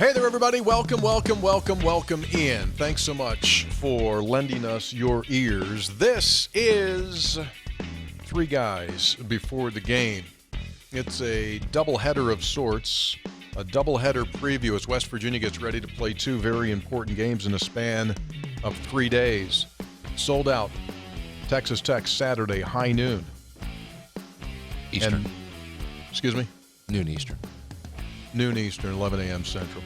Hey there, everybody. Welcome in. Thanks so much for lending us your ears. This is Three Guys Before the Game. It's a doubleheader of sorts, a doubleheader preview as West Virginia gets ready to play two very important games in a span of 3 days. Sold out. Texas Tech Saturday, high noon. Eastern. Excuse me? Noon Eastern. Noon Eastern, 11 a.m. Central.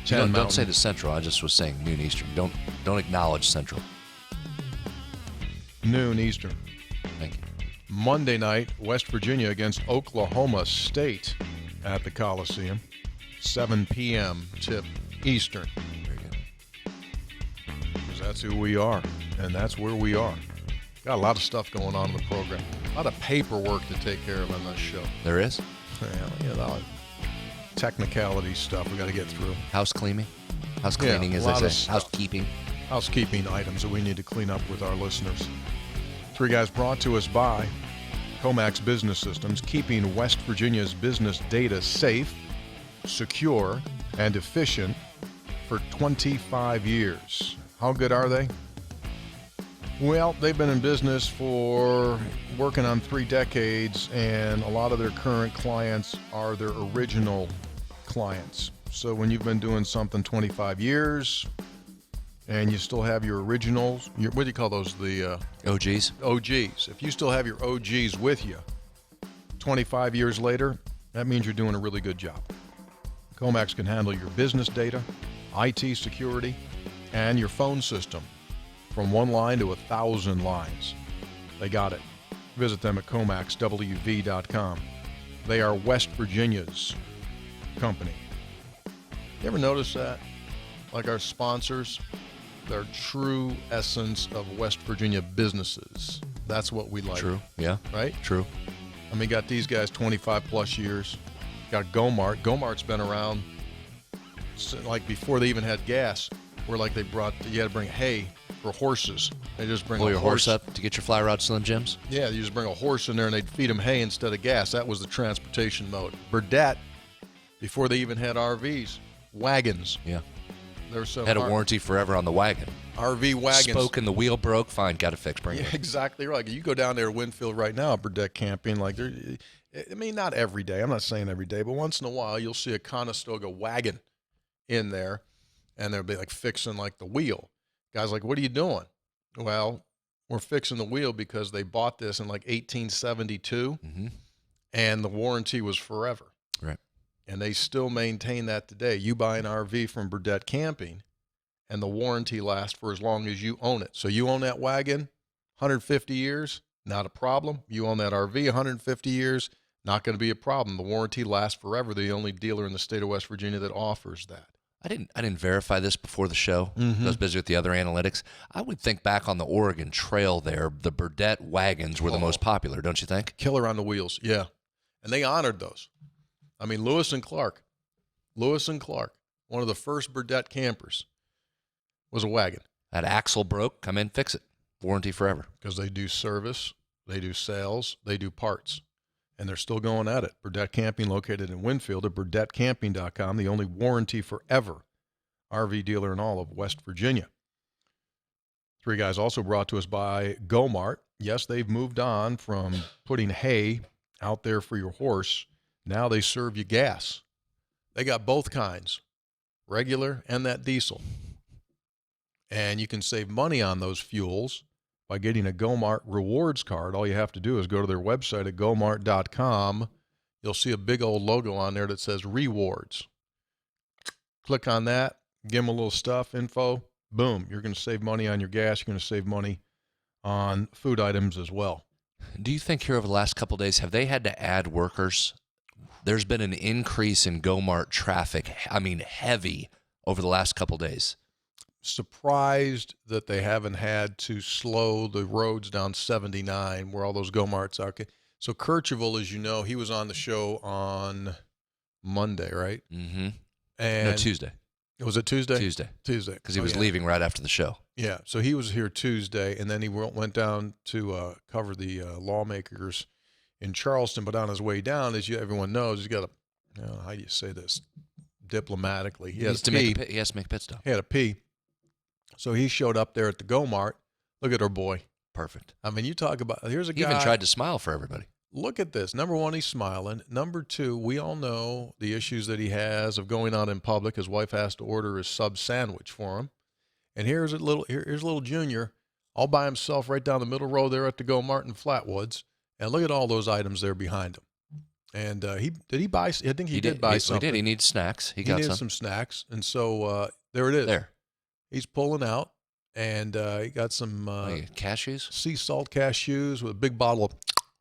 Don't say the Central. I just was saying noon Eastern. Don't acknowledge Central. Noon Eastern. Thank you. Monday night, West Virginia against Oklahoma State at the Coliseum. 7 p.m. tip Eastern. Very good. Because that's who we are, and that's where we are. Got a lot of stuff going on in the program. A lot of paperwork to take care of on this show. There is? Yeah, you know, technicality stuff we got to get through. House cleaning? House cleaning, as they say. Housekeeping. Housekeeping items that we need to clean up with our listeners. Three Guys brought to us by Comax Business Systems, keeping West Virginia's business data safe, secure, and efficient for 25 years. How good are they? Well, they've been in business for working on 3 decades, and a lot of their current clients are their original clients. So when you've been doing something 25 years and you still have your originals, what do you call those? The OGs? OGs. If you still have your OGs with you 25 years later, that means you're doing a really good job. Comax can handle your business data, IT security, and your phone system. From 1 line to 1,000 lines. They got it. Visit them at comaxwv.com. They are West Virginia's company. You ever notice that? Like our sponsors, they're true essence of West Virginia businesses. That's what we like. True. Yeah. Right? True. I mean, got these guys 25 plus years. Got Gomart. Gomart's been around like before they even had gas. Where like you had to bring hay for horses. They just bring Pull a your horse up to get your fly rod Slim Jims? Yeah, you just bring a horse in there and they'd feed them hay instead of gas. That was the transportation mode. Burdette, before they even had RVs, wagons. Yeah. Had a warranty forever on the wagon. RV wagons. Spoke and the wheel broke. Fine, got it fixed. Bring it. Exactly right. You go down there to Winfield right now, Burdette camping. I mean, not every day. I'm not saying every day, but once in a while you'll see a Conestoga wagon in there, and they'll be like fixing like the wheel. Guys like, what are you doing? Well, we're fixing the wheel because they bought this in like 1872, and the warranty was forever. Right. And they still maintain that today. You buy an RV from Burdette Camping, and the warranty lasts for as long as you own it. So you own that wagon, 150 years, not a problem. You own that RV, 150 years, not going to be a problem. The warranty lasts forever. They're the only dealer in the state of West Virginia that offers that. I didn't verify this before the show. I was busy with the other analytics. I would think back on the Oregon Trail there, the Burdette wagons were the most popular, don't you think? Killer on the wheels, yeah. And they honored those. I mean, Lewis and Clark, one of the first Burdette campers, was a wagon. That axle broke, come in, fix it. Warranty forever. Because they do service, they do sales, they do parts. And they're still going at it. Burdette Camping, located in Winfield, at burdettecamping.com, the only warranty forever RV dealer in all of West Virginia. Three Guys also brought to us by Gomart. Yes, they've moved on from putting hay out there for your horse. Now they serve you gas. They got both kinds, regular and that diesel. And you can save money on those fuels by getting a Gomart rewards card. All you have to do is go to their website at gomart.com. You'll see a big old logo on there that says rewards. Click on that, give them a little stuff, info, boom. You're going to save money on your gas. You're going to save money on food items as well. Do you think here over the last couple of days, have they had to add workers? There's been an increase in Gomart traffic, I mean heavy, over the last couple of days. Surprised that they haven't had to slow the roads down 79 where all those Gomarts are. So Kercheval, as you know, he was on the show on Monday, right? Mm-hmm. And no, Tuesday. Was it Tuesday? Tuesday. Because he was yeah. leaving right after the show. Yeah, so he was here Tuesday, and then he went down to cover the lawmakers in Charleston. But on his way down, as everyone knows, he's got a, how do you say this, diplomatically. He He has needs to make he has to make a pit stop. He had a pee. So he showed up there at the Go Mart. Look at our boy. Perfect. I mean, you talk about, here's a He guy. even tried to smile for everybody. Look at this. Number one, he's smiling. Number two, we all know the issues that he has of going out in public. His wife has to order his sub sandwich for him. And here's little Junior all by himself right down the middle row there at the Go Mart in Flatwoods. And look at all those items there behind him. And did he buy? I think he did buy something. He did. He needs snacks. He got needed some snacks. And so there it is. There. He's pulling out. And he got some cashews, sea salt cashews with a big bottle of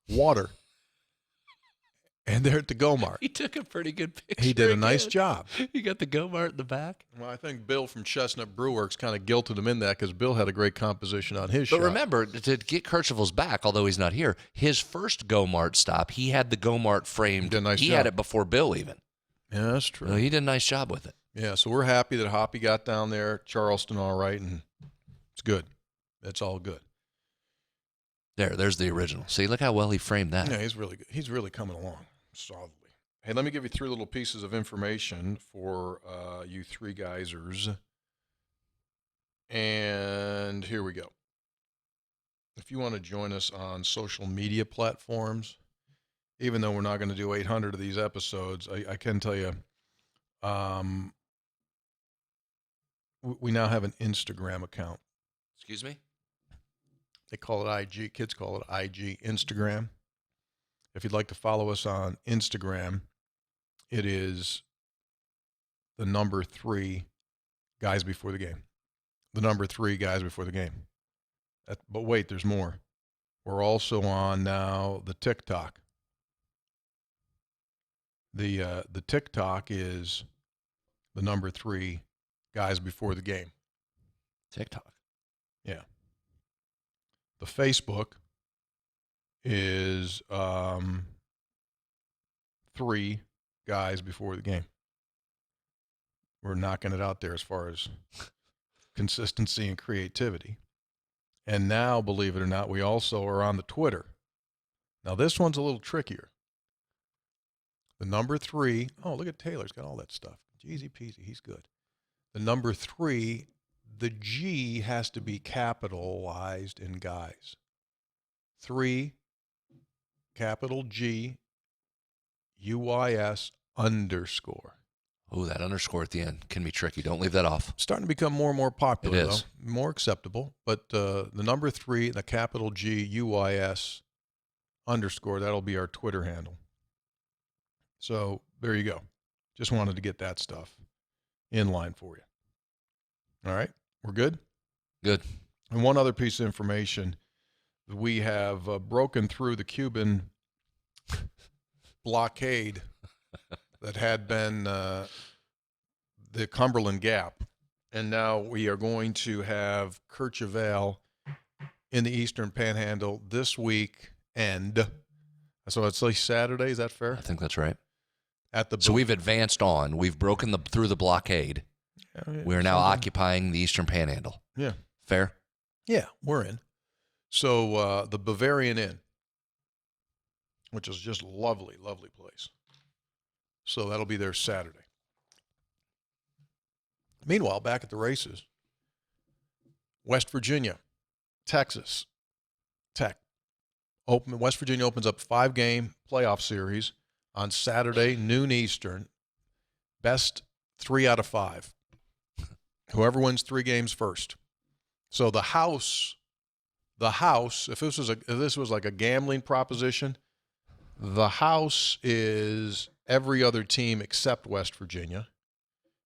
water. And they're at the Go Mart. He took a pretty good picture. He did a nice job. You got the Go Mart in the back. Well, I think Bill from Chestnut Brewworks kind of guilted him in that because Bill had a great composition on his shot. But remember, to get Kercheval's back, although he's not here, his first Go Mart stop, he had the Go Mart framed. He did a nice job. job. Had it before Bill even. Yeah, that's true. So he did a nice job with it. Yeah, so we're happy that Hoppy got down there, Charleston all right, and it's good. It's all good. There's the original. See, look how well he framed that. Yeah, he's really good. He's really coming along solidly. Hey, let me give you 3 little pieces of information for you 3 geysers. And here we go. If you want to join us on social media platforms, even though we're not going to do 800 of these episodes, I can tell you we now have an Instagram account. Excuse me? They call it IG. Kids call it IG, Instagram. If you'd like to follow us on Instagram, it is the number 3 guys before the game. The number 3 guys before the game. But wait, there's more. We're also on now the TikTok. The TikTok is the number 3 guys before the game. TikTok. Yeah. The Facebook is 3 guys before the game. We're knocking it out there as far as consistency and creativity. And now, believe it or not, we also are on the Twitter. Now, this one's a little trickier. The number 3, oh, look at Taylor's got all that stuff. Easy peasy, he's good. The number 3, the G has to be capitalized in guys. 3, capital G, UYS _. Oh, that underscore at the end can be tricky. Don't leave that off. Starting to become more and more popular, It is. though. More acceptable. But the number 3, the capital G, UYS _, that'll be our Twitter handle. So there you go. Just wanted to get that stuff in line for you. All right, we're good? Good. And one other piece of information. We have broken through the Cuban blockade that had been the Cumberland Gap. And now we are going to have Kercheval in the Eastern Panhandle this weekend. So it's like Saturday, is that fair? I think that's right. So we've advanced on. We've broken through the blockade. We're now occupying the Eastern Panhandle. Yeah. Fair? Yeah, we're in. So the Bavarian Inn, which is just lovely, lovely place. So that'll be there Saturday. Meanwhile, back at the races, West Virginia, Texas Tech. West Virginia opens up 5-game playoff series on Saturday, noon Eastern. Best 3 out of 5. Whoever wins 3 games first. So the house, if this was like a gambling proposition, the house is every other team except West Virginia,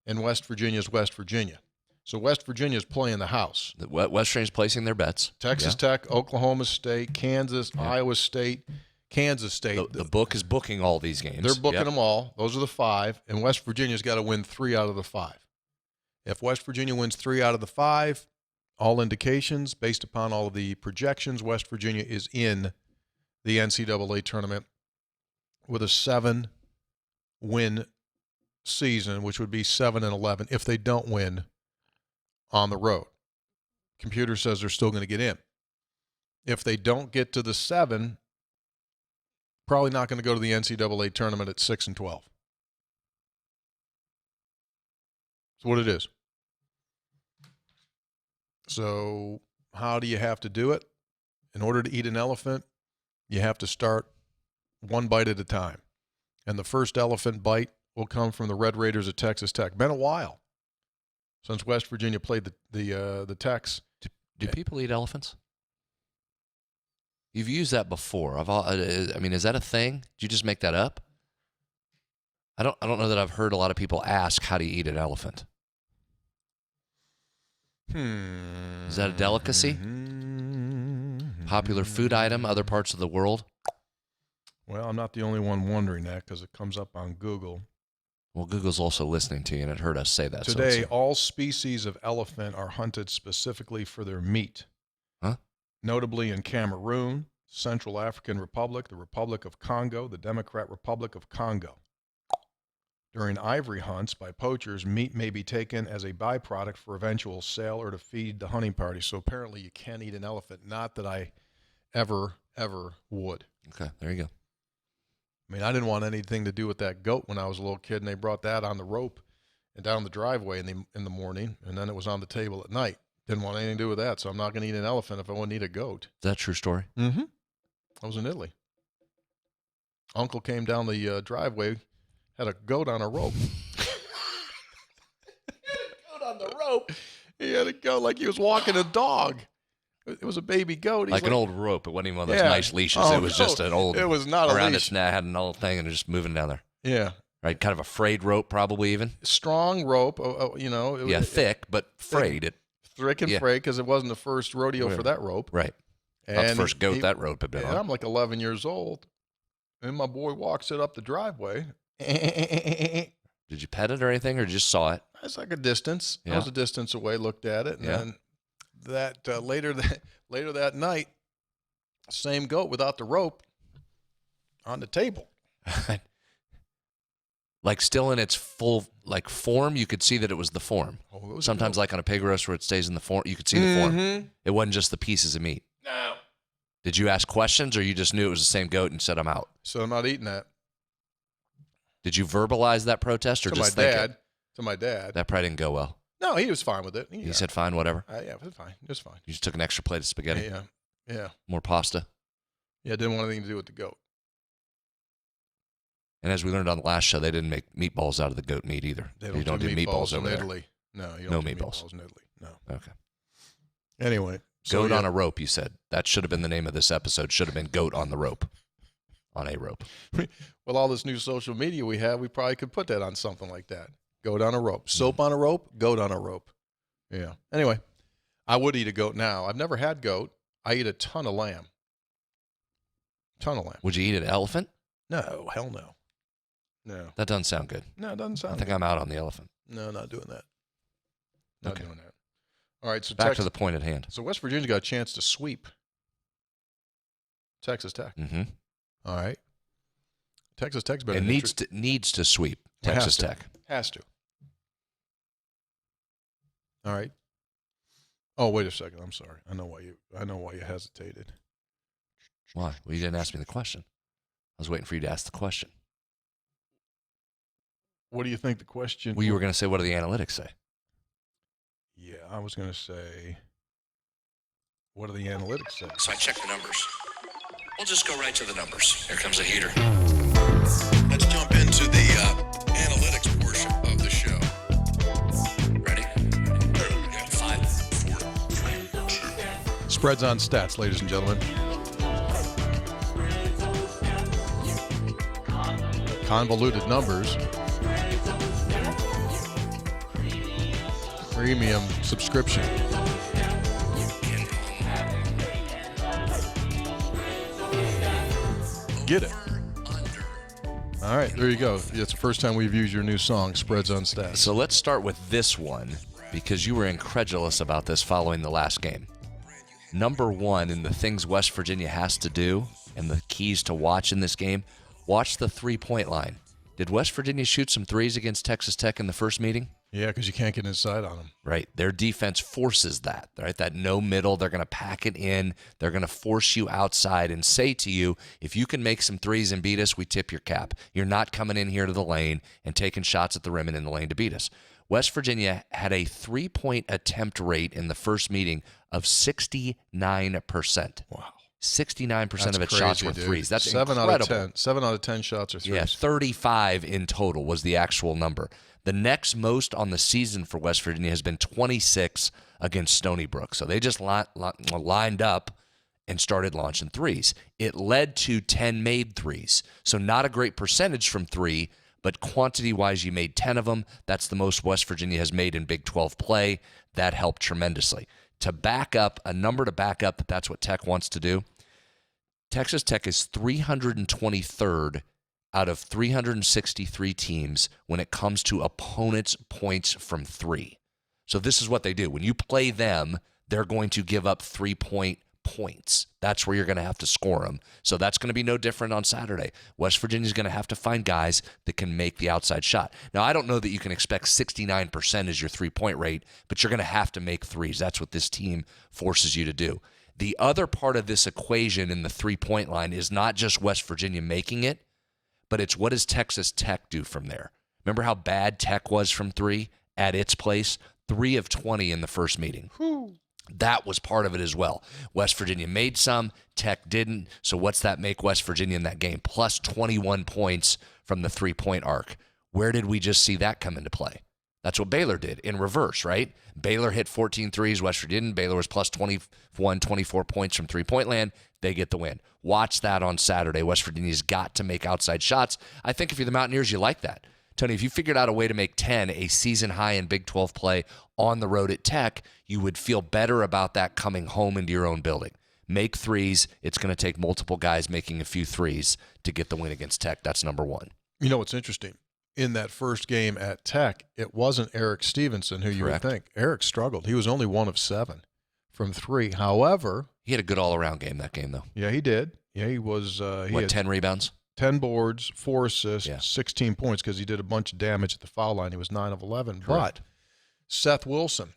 and West Virginia is West Virginia. So West Virginia is playing the house. West Virginia's placing their bets. Texas Tech, Oklahoma State, Kansas, Iowa State, Kansas State. The book is booking all these games. They're booking them all. Those are the 5, and West Virginia's got to win 3 out of the 5. If West Virginia wins 3 out of the 5, all indications, based upon all of the projections, West Virginia is in the NCAA tournament with a 7-win season, which would be 7-11 if they don't win on the road. Computer says they're still going to get in. If they don't get to the 7, probably not going to go to the NCAA tournament at 6-12. what it is. So how do you have to do it? In order to eat an elephant, you have to start one bite at a time. And the first elephant bite will come from the Red Raiders at Texas Tech. Been a while since West Virginia played the Tex. Do people eat elephants? You've used that before. I mean, is that a thing? Did you just make that up? I don't know that I've heard a lot of people ask, how do you eat an elephant? Is that a delicacy? Popular food item, other parts of the world? Well, I'm not the only one wondering that because it comes up on Google. Well, Google's also listening to you, and it heard us say that. Today, all species of elephant are hunted specifically for their meat. Huh? Notably in Cameroon, Central African Republic, the Republic of Congo, the Democratic Republic of Congo. During ivory hunts by poachers, meat may be taken as a byproduct for eventual sale or to feed the hunting party. So apparently you can't eat an elephant. Not that I ever would. Okay, there you go. I mean, I didn't want anything to do with that goat when I was a little kid, and they brought that on the rope and down the driveway in the morning, and then it was on the table at night. Didn't want anything to do with that, so I'm not going to eat an elephant if I want to eat a goat. Is that a true story? Mm-hmm. I was in Italy. Uncle came down the driveway, had a goat on a rope. Goat on the rope. He had a goat like he was walking a dog. It was a baby goat. He's like an old rope. It wasn't even one of those nice leashes. It was just an old. It was not a around leash. its neck, had an old thing, and just moving down there. Yeah. Right, kind of a frayed rope, probably even. Strong rope, you know. Thick, but frayed. Thick and frayed because it wasn't the first rodeo for that rope. Right. And not the first goat that rope had been on. I'm like 11 years old, and my boy walks it up the driveway. Did you pet it or anything, or just saw it? It's like a distance. Yeah. I was a distance away, looked at it, and then later that night, same goat without the rope on the table. Like still in its full form, you could see that it was the form. Oh, it was sometimes like on a pig roast where it stays in the form, you could see the form. It wasn't just the pieces of meat. No. Did you ask questions, or you just knew it was the same goat and said, I'm out? So I'm not eating that. Did you verbalize that protest or just think it? To my dad. That probably didn't go well. No, he was fine with it. He said, fine, whatever. Yeah, it was fine. It was fine. You just took an extra plate of spaghetti. Yeah. More pasta. Yeah, didn't want anything to do with the goat. And as we learned on the last show, they didn't make meatballs out of the goat meat either. You don't do meatballs over in Italy. No, you don't do meatballs in Italy. No. Okay. Anyway. Goat on a rope, you said. That should have been the name of this episode. Should have been Goat on the Rope. On a rope. With all this new social media we have, we probably could put that on something like that. Goat on a rope. Soap on a rope, goat on a rope. Yeah. Anyway, I would eat a goat now. I've never had goat. I eat a ton of lamb. Would you eat an elephant? No, hell no. No. That doesn't sound good. No, it doesn't sound I think good. I'm out on the elephant. No, not doing that. Not doing that. All right, so back to the point at hand. So West Virginia got a chance to sweep Texas Tech. Mm-hmm. All right. Texas Tech's been needs to sweep Texas Tech. Has to. All right. Oh, wait a second. I'm sorry. I know why you hesitated. Why? Well, you didn't ask me the question. I was waiting for you to ask the question. What do you think the question? Well, you were going to say, what do the analytics say? Yeah, I was going to say, what do the analytics say? So I checked the numbers. We'll just go right to the numbers. Here comes a heater. Let's jump into the analytics portion of the show. Ready? 5, 4, 3. Spreads on stats, ladies and gentlemen. Convoluted numbers. Premium subscription. Get it. All right, there you go. It's the first time we've used your new song, Spreads on Stats. So let's start with this one, because you were incredulous about this following the last game. Number one in the things West Virginia has to do and the keys to watch in this game, watch the three-point line. Did West Virginia shoot some threes against Texas Tech in the first meeting? Yeah, because you can't get inside on them. Right. Their defense forces that, right? That no middle. They're going to pack it in. They're going to force you outside and say to you, if you can make some threes and beat us, we tip your cap. You're not coming in here to the lane and taking shots at the rim and in the lane to beat us. West Virginia had a 3-point attempt rate in the first meeting of 69%. Wow. 69% of its crazy, shots were dude. threes. That's 7 incredible. out of 10. 7 out of 10 shots are threes. Yeah, 35 in total was the actual number. The next most on the season for West Virginia has been 26 against Stony Brook. So they just lined up and started launching threes. It led to 10 made threes. So not a great percentage from three, but quantity-wise, you made 10 of them. That's the most West Virginia has made in Big 12 play. That helped tremendously. To back up, a number to back up that that's what Tech wants to do, Texas Tech is 323rd out of 363 teams when it comes to opponents' points from three. So this is what they do. When you play them, they're going to give up 3-point points. That's where you're going to have to score them. So that's going to be no different on Saturday. West Virginia's going to have to find guys that can make the outside shot. Now, I don't know that you can expect 69% as your 3-point rate, but you're going to have to make threes. That's what this team forces you to do. The other part of this equation in the 3-point line is not just West Virginia making it, but it's what does Texas Tech do from there? Remember how bad Tech was from three at its place? 3 of 20 in the first meeting. Whew. That was part of it as well. West Virginia made some, Tech didn't. So what's that make West Virginia in that game? Plus 21 points from the 3-point arc. Where did we just see that come into play? That's what Baylor did in reverse, right? Baylor hit 14 threes, West Virginia didn't. Baylor was plus 21, 24 points from 3-point land. They get the win. Watch that on Saturday. West Virginia's got to make outside shots. I think if you're the Mountaineers, you like that. Tony, if you figured out a way to make 10 a season high in Big 12 play on the road at Tech, you would feel better about that coming home into your own building. Make threes. It's going to take multiple guys making a few threes to get the win against Tech. That's number one. You know what's interesting? In that first game at Tech, it wasn't Eric Stevenson who you Correct. would think. Eric struggled. He was only 1 of 7 from 3. However, He had a good all-around game that game, though. yeah, he did. Yeah, he was. He had 10 rebounds? 10 boards, 4 assists, Yeah. 16 points because he did a bunch of damage at the foul line. He was 9 of 11. Correct. But Seth Wilson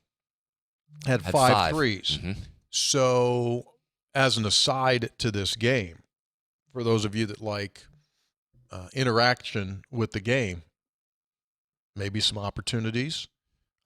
had Had 5 threes. Mhm. So, as an aside to this game, for those of you that like interaction with the game, maybe some opportunities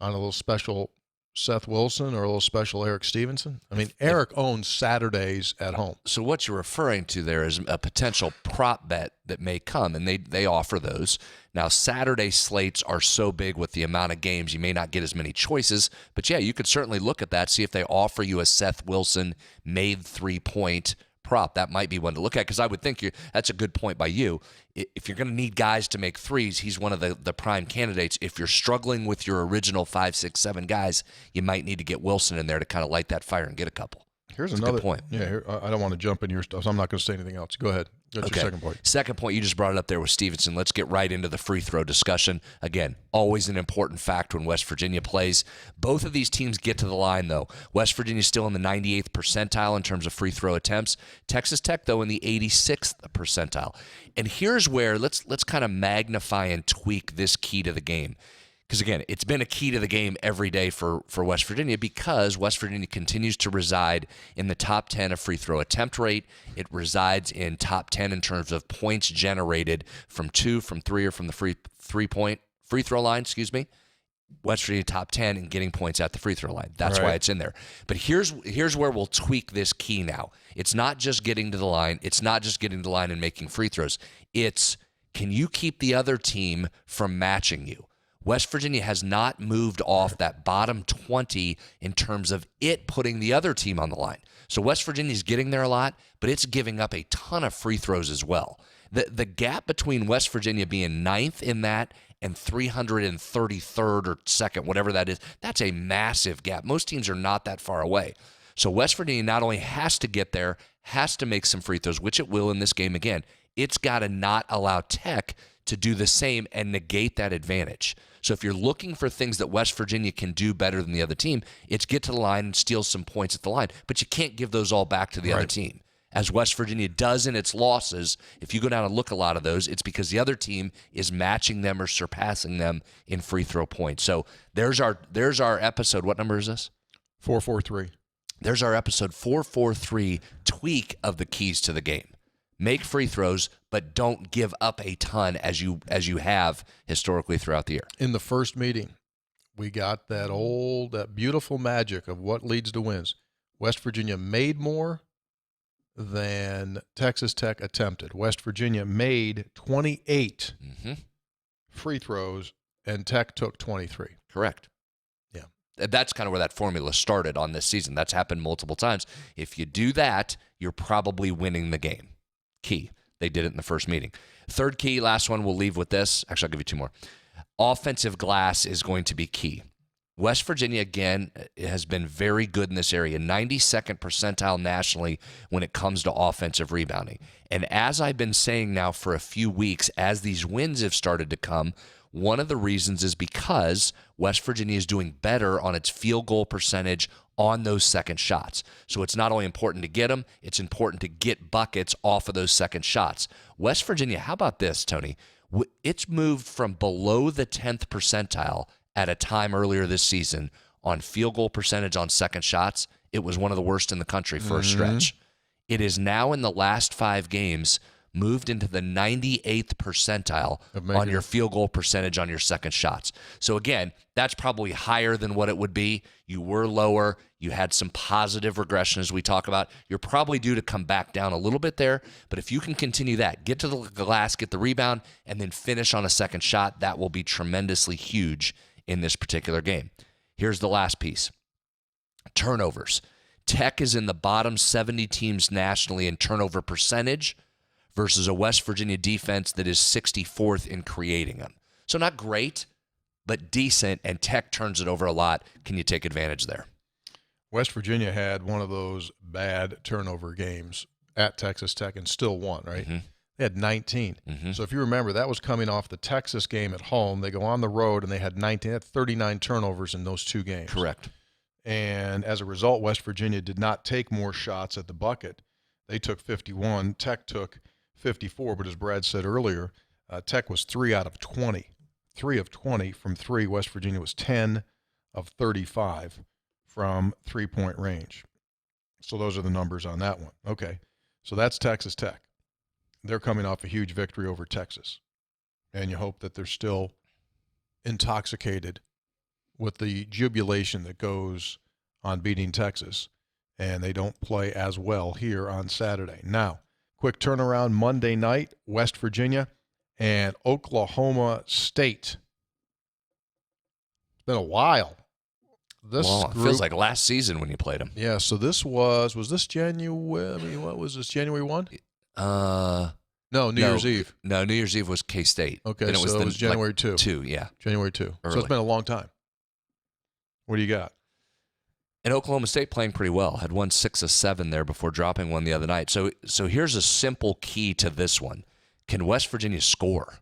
on a little special Seth Wilson or a little special Eric Stevenson. I mean, Eric owns Saturdays at home. So what you're referring to there is a potential prop bet that may come, and they offer those. Now, Saturday slates are so big with the amount of games, you may not get as many choices. But, yeah, you could certainly look at that, see if they offer you a Seth Wilson made 3-point prop. That might be one to look at because I would think that's a good point by you. If you're going to need guys to make threes, he's one of the prime candidates. If you're struggling with your original 5, 6, 7 guys, you might need to get Wilson in there to kind of light that fire and get a couple. Here's That's another a good point. Yeah, here, I don't want to jump in your stuff, so I'm not going to say anything else. Go ahead. That's your second point. Second point, you just brought it up there with Stevenson. Let's get right into the free throw discussion. Again, always an important fact when West Virginia plays. Both of these teams get to the line, though. West Virginia's still in the 98th percentile in terms of free throw attempts. Texas Tech, though, in the 86th percentile. And here's where let's kind of magnify and tweak this key to the game. Because, again, it's been a key to the game every day for West Virginia because West Virginia continues to reside in the top 10 of free throw attempt rate. It resides in top 10 in terms of points generated from 2, from 3, or from the free throw line, West Virginia top 10 in getting points at the free throw line. That's why it's in there. But here's where we'll tweak this key now. It's not just getting to the line. It's not just getting to the line and making free throws. It's can you keep the other team from matching you? West Virginia has not moved off that bottom 20 in terms of it putting the other team on the line. So West Virginia's getting there a lot, but it's giving up a ton of free throws as well. The gap between West Virginia being 9th in that and 333rd or 2nd, whatever that is, that's a massive gap. Most teams are not that far away. So West Virginia not only has to get there, has to make some free throws, which it will in this game again. It's got to not allow Tech to do the same and negate that advantage. So if you're looking for things that West Virginia can do better than the other team, it's get to the line and steal some points at the line. But you can't give those all back to the other team. As West Virginia does in its losses, if you go down and look a lot of those, it's because the other team is matching them or surpassing them in free throw points. So there's our episode. What number is this? 443. There's our episode 443 tweak of the keys to the game. Make free throws, but don't give up a ton as you have historically throughout the year. In the first meeting, we got that beautiful magic of what leads to wins. West Virginia made more than Texas Tech attempted. West Virginia made 28 free throws, and Tech took 23. Correct. Yeah. That's kind of where that formula started on this season. That's happened multiple times. If you do that, you're probably winning the game. Key. They did it in the first meeting. Third key, last one, we'll leave with this. Actually, I'll give you two more. Offensive glass is going to be key. West Virginia, again, has been very good in this area, 92nd percentile nationally when it comes to offensive rebounding. And as I've been saying now for a few weeks, as these wins have started to come, one of the reasons is because West Virginia is doing better on its field goal percentage on those second shots. So it's not only important to get them, it's important to get buckets off of those second shots. West Virginia, how about this, Tony? It's moved from below the 10th percentile at a time earlier this season on field goal percentage on second shots. It was one of the worst in the country for a stretch. It is now in the last 5 games moved into the 98th percentile on your field goal percentage on your second shots. So again, that's probably higher than what it would be. You were lower. You had some positive regression as we talk about. You're probably due to come back down a little bit there, but if you can continue that, get to the glass, get the rebound, and then finish on a second shot, that will be tremendously huge in this particular game. Here's the last piece. Turnovers. Tech is in the bottom 70 teams nationally in turnover percentage versus a West Virginia defense that is 64th in creating them. So not great, but decent, and Tech turns it over a lot. Can you take advantage there? West Virginia had one of those bad turnover games at Texas Tech and still won, right? They had 19. So if you remember, that was coming off the Texas game at home. They go on the road, and they had 19. They had 39 turnovers in those 2 games. Correct. And as a result, West Virginia did not take more shots at the bucket. They took 51. Tech took 54. But as Brad said earlier, Tech was 3 out of 20. 3 of 20 from 3. West Virginia was 10 of 35 from three-point range. So those are the numbers on that one. Okay, so that's Texas Tech. They're coming off a huge victory over Texas. And you hope that they're still intoxicated with the jubilation that goes on beating Texas, and they don't play as well here on Saturday. Now, quick turnaround Monday night, West Virginia and Oklahoma State. It's been a while. It feels like last season when you played them. Yeah, so this was this January? I mean, what was this, January 1? No, New Year's Eve. No, New Year's Eve was K-State. Okay, and it was January 2. 2, yeah. January 2. Early. So it's been a long time. What do you got? And Oklahoma State playing pretty well. Had won 6 of 7 there before dropping one the other night. So here's a simple key to this one. Can West Virginia score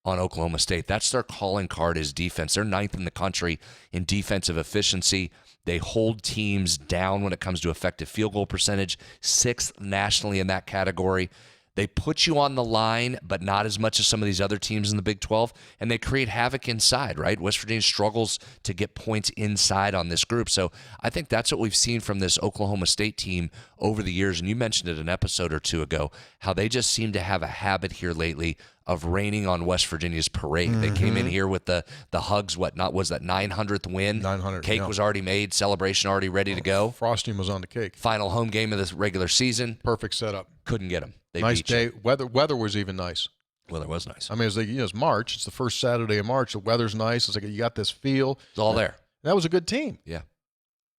on Oklahoma State? That's their calling card, is defense. They're 9th in the country in defensive efficiency. They hold teams down when it comes to effective field goal percentage, 6th nationally in that category. They put you on the line, but not as much as some of these other teams in the Big 12, and they create havoc inside, right? West Virginia struggles to get points inside on this group. So I think that's what we've seen from this Oklahoma State team over the years, and you mentioned it an episode or two ago, how they just seem to have a habit here lately of raining on West Virginia's parade. They came in here with the hugs, was that 900th win? 900. Cake was already made, celebration already ready to go. Frosting was on the cake. Final home game of this regular season. Perfect setup. Couldn't get them. They nice beat day. you. Weather was even nice. Weather was nice. I mean, it's March. It's the first Saturday of March. The weather's nice. It's like you got this feel. It's all there. That was a good team. Yeah.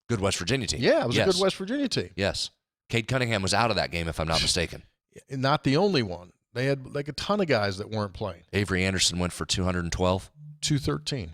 Good West Virginia team. Yeah, it was a good West Virginia team. Yes. Cade Cunningham was out of that game, if I'm not mistaken. Not the only one. They had like a ton of guys that weren't playing. Avery Anderson went for 212. 213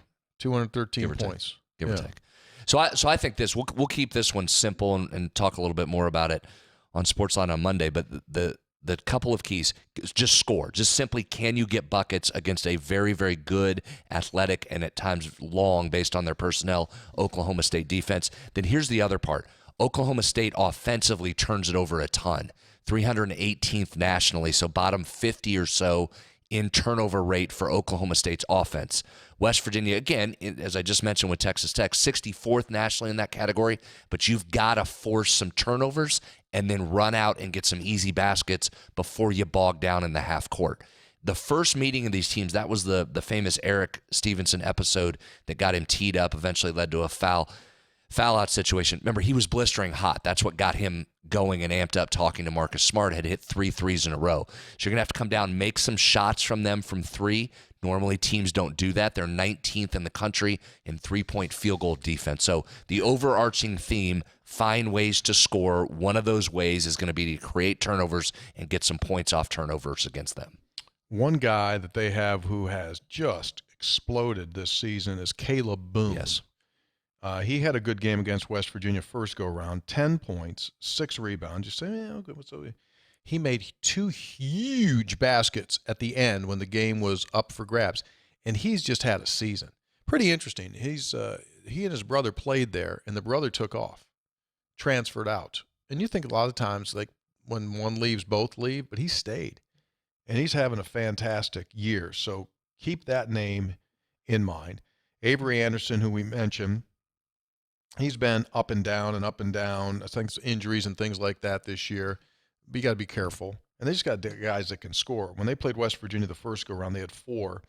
points. Give or take. So I think this, we'll keep this one simple and talk a little bit more about it on Sportsline on Monday, but the couple of keys, just score. Just simply, can you get buckets against a very, very good, athletic, and at times long, based on their personnel, Oklahoma State defense? Then here's the other part. Oklahoma State offensively turns it over a ton. 318th nationally, so bottom 50 or so in turnover rate for Oklahoma State's offense. West Virginia, again, as I just mentioned with Texas Tech, 64th nationally in that category, but you've got to force some turnovers and then run out and get some easy baskets before you bog down in the half court. The first meeting of these teams, that was the famous Eric Stevenson episode that got him teed up, eventually led to a foul out situation. Remember, he was blistering hot. That's what got him going and amped up talking to Marcus Smart. Had hit 3 threes in a row. So you're going to have to come down, make some shots from them from 3. Normally teams don't do that. They're 19th in the country in 3-point field goal defense. So the overarching theme, find ways to score. One of those ways is going to be to create turnovers and get some points off turnovers against them. One guy that they have who has just exploded this season is Caleb Boone. Yes. He had a good game against West Virginia first go-around, 10 points, 6 rebounds. You say, okay, what's over? He made 2 huge baskets at the end when the game was up for grabs, and he's just had a season. Pretty interesting. He and his brother played there, and the brother took off, transferred out. And you think a lot of times, like when one leaves, both leave, but he stayed, and he's having a fantastic year. So keep that name in mind. Avery Anderson, who we mentioned, he's been up and down and up and down. I think injuries and things like that this year. But you got to be careful. And they just got guys that can score. When they played West Virginia the first go-around, they had 4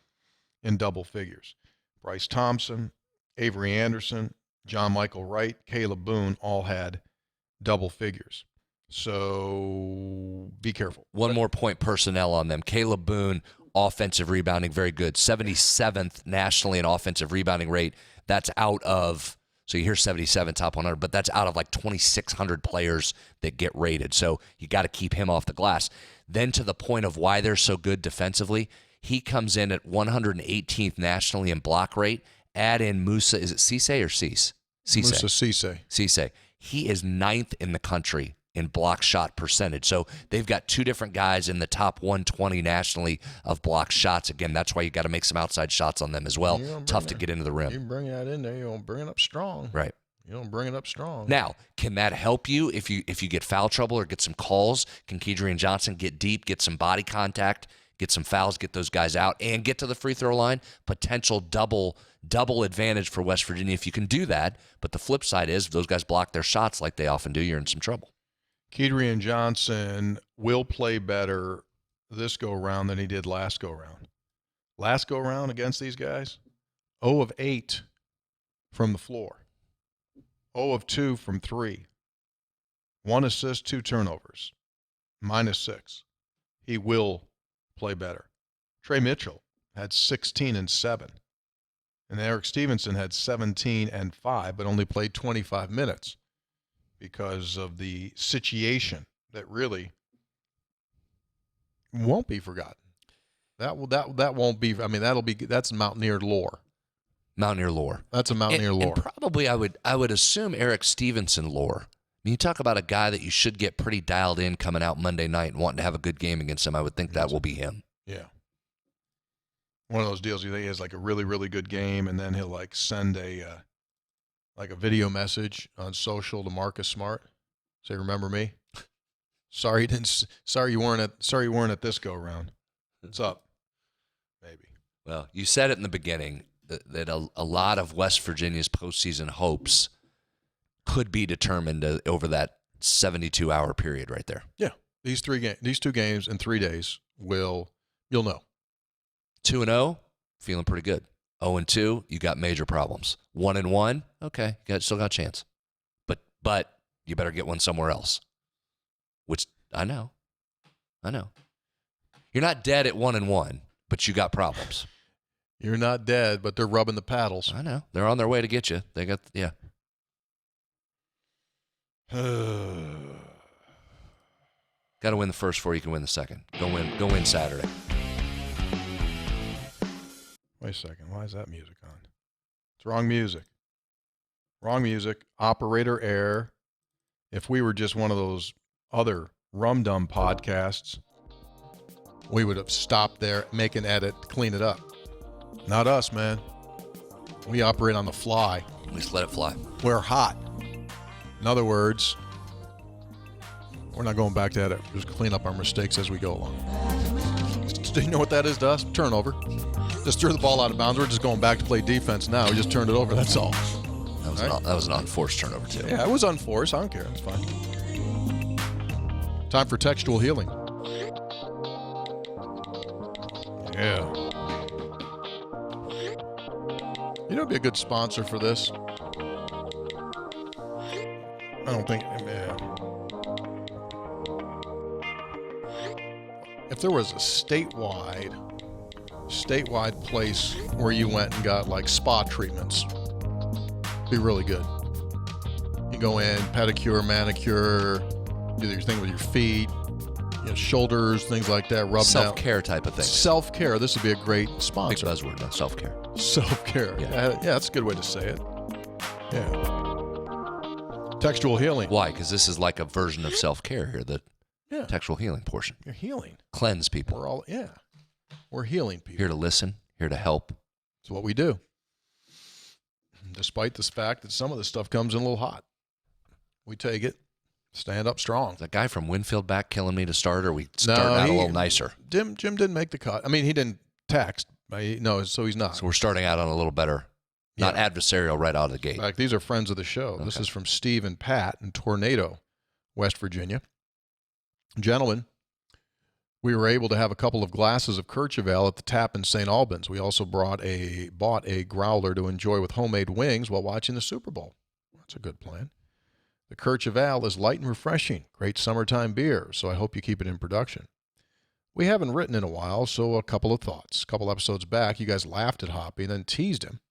in double figures. Bryce Thompson, Avery Anderson, John Michael Wright, Caleb Boone all had double figures. So be careful. One more point personnel on them. Caleb Boone, offensive rebounding, very good. 77th nationally in offensive rebounding rate. That's out of... So you hear 77 top 100, but that's out of like 2,600 players that get rated. So you got to keep him off the glass. Then to the point of why they're so good defensively, he comes in at 118th nationally in block rate. Add in Musa, is it Cisse or Cease? Musa Cisse. Cisse. He is 9th in the country in block shot percentage. So they've got 2 different guys in the top 120 nationally of block shots. Again, that's why you got to make some outside shots on them as well. Tough to get into the rim. You bring that in there, you don't bring it up strong. Right. You don't bring it up strong. Now, can that help you if you get foul trouble or get some calls? Can Kedrian Johnson get deep, get some body contact, get some fouls, get those guys out, and get to the free throw line? Potential double advantage for West Virginia if you can do that. But the flip side is if those guys block their shots like they often do, you're in some trouble. Kedrian Johnson will play better this go-around than he did last go-around. Last go-around against these guys, 0 of 8 from the floor, 0 of 2 from 3, 1 assist, 2 turnovers, -6. He will play better. Trey Mitchell had 16 and 7, and Eric Stevenson had 17 and 5, but only played 25 minutes. Because of the situation that really won't be forgotten. That won't be. I mean, that's Mountaineer lore. Mountaineer lore. That's a Mountaineer lore. And probably I would assume Eric Stevenson lore. I mean, you talk about a guy that you should get pretty dialed in coming out Monday night and wanting to have a good game against him. I would think that will be him. Yeah. One of those deals you think he has like a really, really good game, and then he'll like send a video message on social to Marcus Smart. Say, remember me? Sorry you weren't at this go round. What's up? Maybe. Well, you said it in the beginning that a lot of West Virginia's postseason hopes could be determined over that 72-hour period right there. Yeah. These 2 games in 3 days you'll know. 2-0, feeling pretty good. 0-2, you got major problems. 1-1, okay, still got a chance. But you better get one somewhere else. Which I know. You're not dead at 1-1, but you got problems. You're not dead, but they're rubbing the paddles. I know. They're on their way to get you. They got yeah. Got to win the first 4, you can win the second. Go win Saturday. Wait a second. Why is that music on? It's wrong music. Wrong music. Operator error. If we were just one of those other rum-dum podcasts, we would have stopped there, make an edit, clean it up. Not us, man. We operate on the fly. We just let it fly. We're hot. In other words, we're not going back to edit. Just clean up our mistakes as we go along. Do you know what that is to us? Turnover. Just threw the ball out of bounds. We're just going back to play defense now. We just turned it over. That's all. That was an unforced turnover, too. Yeah, it was unforced. I don't care. It's fine. Time for textual healing. Yeah. You know, it'd be a good sponsor for this. I don't think. Yeah. If there was a statewide place where you went and got like spa treatments, be really good. You go in, pedicure, manicure, do your thing with your feet, shoulders, things like that. Rub self-care type of thing. Self-care. This would be a great sponsor. Big buzzword, though. Self-care. Self-care. Yeah, that's a good way to say it. Yeah. Textual healing. Why? Because this is like a version of self-care here, the textual healing portion. You're healing. Cleanse people. We're healing people. Here to listen, here to help. It's what we do. Despite the fact that some of the stuff comes in a little hot. We take it, stand up strong. Is that guy from Winfield back killing me to start, or we starting out a little nicer? Jim didn't make the cut. I mean, he didn't text. No, so he's not. So we're starting out on a little better, not adversarial right out of the gate. In fact, these are friends of the show. Okay. This is from Steve and Pat in Tornado, West Virginia. Gentlemen, we were able to have a couple of glasses of Kirchhoff at the Tap in St. Albans. We also bought a growler to enjoy with homemade wings while watching the Super Bowl. That's a good plan. The Kirchhoff is light and refreshing. Great summertime beer, so I hope you keep it in production. We haven't written in a while, so a couple of thoughts. A couple episodes back, you guys laughed at Hoppy and then teased him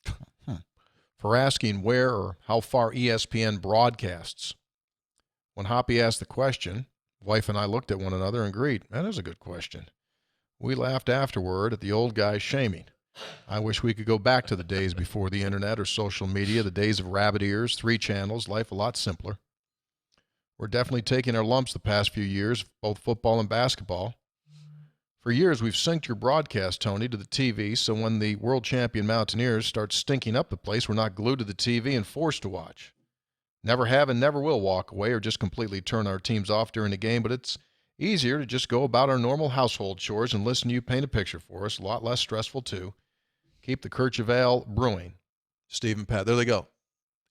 for asking where or how far ESPN broadcasts. When Hoppy asked the question, wife and I looked at one another and agreed, that is a good question. We laughed afterward at the old guy shaming. I wish we could go back to the days before the internet or social media, the days of rabbit ears, 3 channels, life a lot simpler. We're definitely taking our lumps the past few years, both football and basketball. For years, we've synced your broadcast, Tony, to the TV, so when the world champion Mountaineers start stinking up the place, we're not glued to the TV and forced to watch. Never have and never will walk away or just completely turn our teams off during the game, but it's easier to just go about our normal household chores and listen to you paint a picture for us. A lot less stressful, too. Keep the Kirchhoff brewing. Steve and Pat, there they go.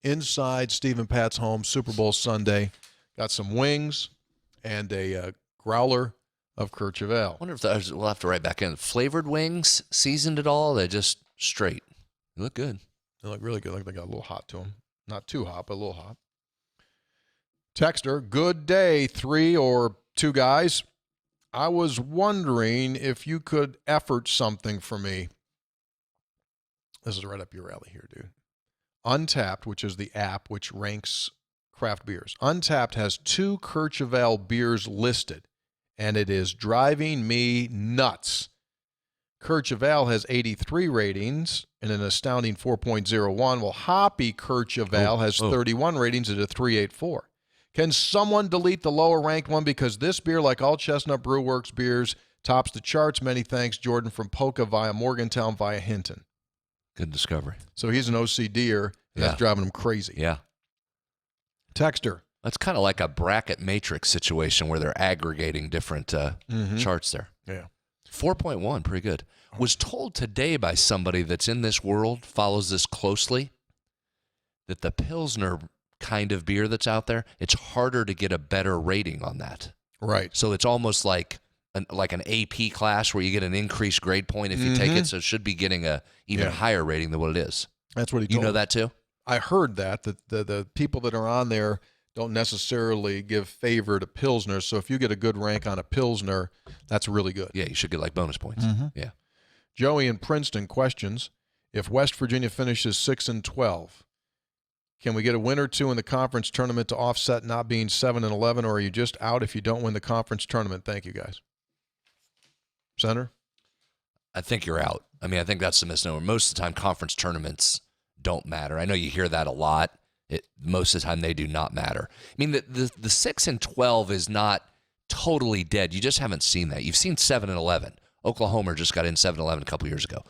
Inside Steve and Pat's home, Super Bowl Sunday. Got some wings and a growler of Kirchhoff. I wonder if we'll have to write back in. Flavored wings, seasoned at all? They're just straight. They look good. They look really good. Like they got a little hot to them. Not too hot, but a little hot. Texter, good day, 3 or 2 guys. I was wondering if you could effort something for me. This is right up your alley here, dude. Untapped, which is the app which ranks craft beers. Untapped has 2 Kirchhoff beers listed, and it is driving me nuts. Kirchhoff has 83 ratings and an astounding 4.01, while Hoppy Kirchhoff has 31 ratings at a 3.84. Can someone delete the lower ranked one? Because this beer, like all Chestnut Brew Works beers, tops the charts. Many thanks, Jordan from Polka via Morgantown via Hinton. Good discovery. So he's an OCDer, and that's driving him crazy. Yeah. Texter. That's kind of like a bracket matrix situation where they're aggregating different charts there. Yeah. 4.1, pretty good. Was told today by somebody that's in this world, follows this closely, that the Pilsner kind of beer that's out there, it's harder to get a better rating on that. Right. So it's almost like an AP class where you get an increased grade point if you take it, so it should be getting a even higher rating than what it is. That's what he told me. You know that too? I heard that the people that are on there don't necessarily give favor to Pilsner, so if you get a good rank on a Pilsner, that's really good. Yeah, you should get like bonus points. Yeah. Joey in Princeton questions, if West Virginia finishes 6-12, can we get a win or 2 in the conference tournament to offset not being 7-11, or are you just out if you don't win the conference tournament? Thank you, guys. Senator? I think you're out. I mean, I think that's the misnomer. Most of the time, conference tournaments don't matter. I know you hear that a lot. Most of the time, they do not matter. I mean, the 6-12 is not totally dead. You just haven't seen that. You've seen 7-11. Oklahoma just got in 7-11 a couple years ago.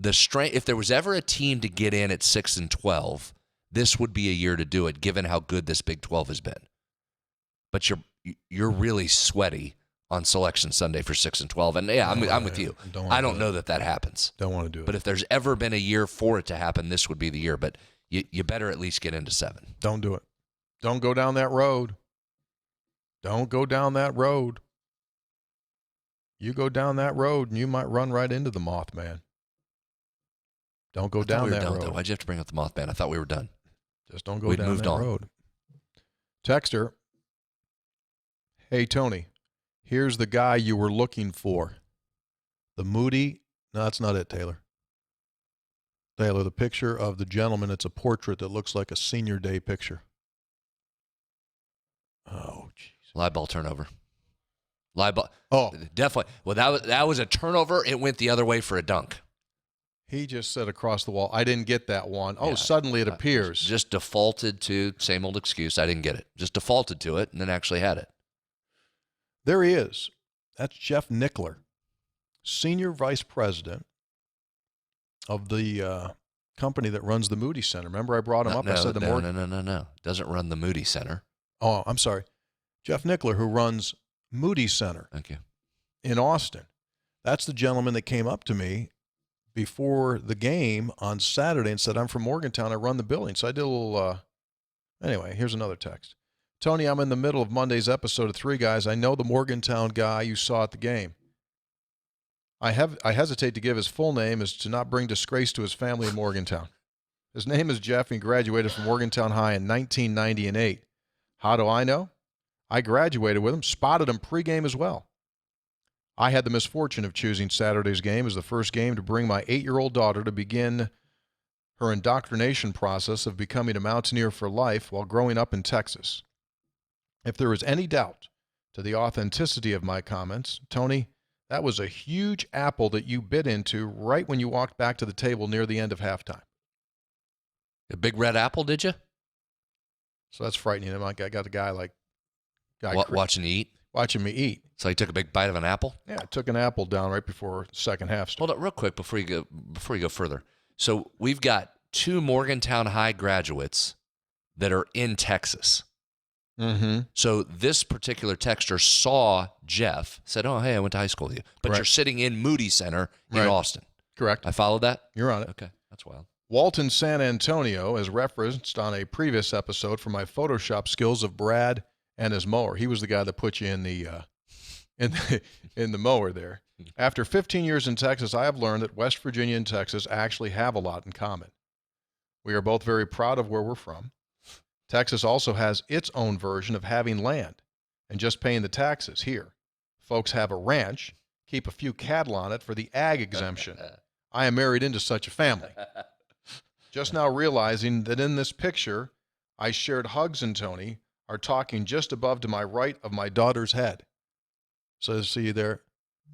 If there was ever a team to get in at 6-12, this would be a year to do it, given how good this Big 12 has been. But you're really sweaty on Selection Sunday for 6-12, and yeah, I'm with you. I don't know that happens. Don't want to do it. But if there's ever been a year for it to happen, this would be the year. But you better at least get into 7. Don't do it. Don't go down that road. Don't go down that road. You go down that road and you might run right into the Mothman. Don't go down that road. Why'd you have to bring up the Mothman? I thought we were done. Just don't go down that road. Texter, hey, Tony, here's the guy you were looking for. The moody, no, that's not it, Taylor. Taylor, the picture of the gentleman, it's a portrait that looks like a senior day picture. Oh, jeez. Live ball turnover. Live ball. Oh. Definitely. Well, that was a turnover. It went the other way for a dunk. He just said across the wall, I didn't get that one. Oh, yeah, suddenly it appears. Just defaulted to, same old excuse, I didn't get it. Just defaulted to it and then actually had it. There he is. That's Jeff Nickler, Senior Vice President of the company that runs the Moody Center. Remember I brought him up? I said No. Doesn't run the Moody Center. Oh, I'm sorry. Jeff Nickler, who runs Moody Center. Thank you. In Austin. That's the gentleman that came up to me before the game on Saturday and said, I'm from Morgantown. I run the building. So I did a little, anyway, here's another text. Tony, I'm in the middle of Monday's episode of Three Guys. I know the Morgantown guy you saw at the game. I hesitate to give his full name as to not bring disgrace to his family in Morgantown. His name is Jeff and graduated from Morgantown High in 1998. How do I know? I graduated with him, spotted him pregame as well. I had the misfortune of choosing Saturday's game as the first game to bring my 8-year-old daughter to begin her indoctrination process of becoming a Mountaineer for life while growing up in Texas. If there is any doubt to the authenticity of my comments, Tony, that was a huge apple that you bit into right when you walked back to the table near the end of halftime. A big red apple, did you? So that's frightening. I got a guy like... watching you eat? Watching me eat. So he took a big bite of an apple? Yeah, I took an apple down right before second half started. Hold up real quick before you go further. So we've got 2 Morgantown High graduates that are in Texas. Mm-hmm. So this particular texter saw Jeff, said, oh, hey, I went to high school with you. But Right. You're sitting in Moody Center in Austin. Correct. I followed that? You're on it. Okay, that's wild. Walton San Antonio, as referenced on a previous episode for my Photoshop skills of Brad and his mower. He was the guy that put you in the mower there. After 15 years in Texas, I have learned that West Virginia and Texas actually have a lot in common. We are both very proud of where we're from. Texas also has its own version of having land and just paying the taxes here. Folks have a ranch, keep a few cattle on it for the ag exemption. I am married into such a family. Just now realizing that in this picture, I shared Hugs and Tony are talking just above to my right of my daughter's head. So see there,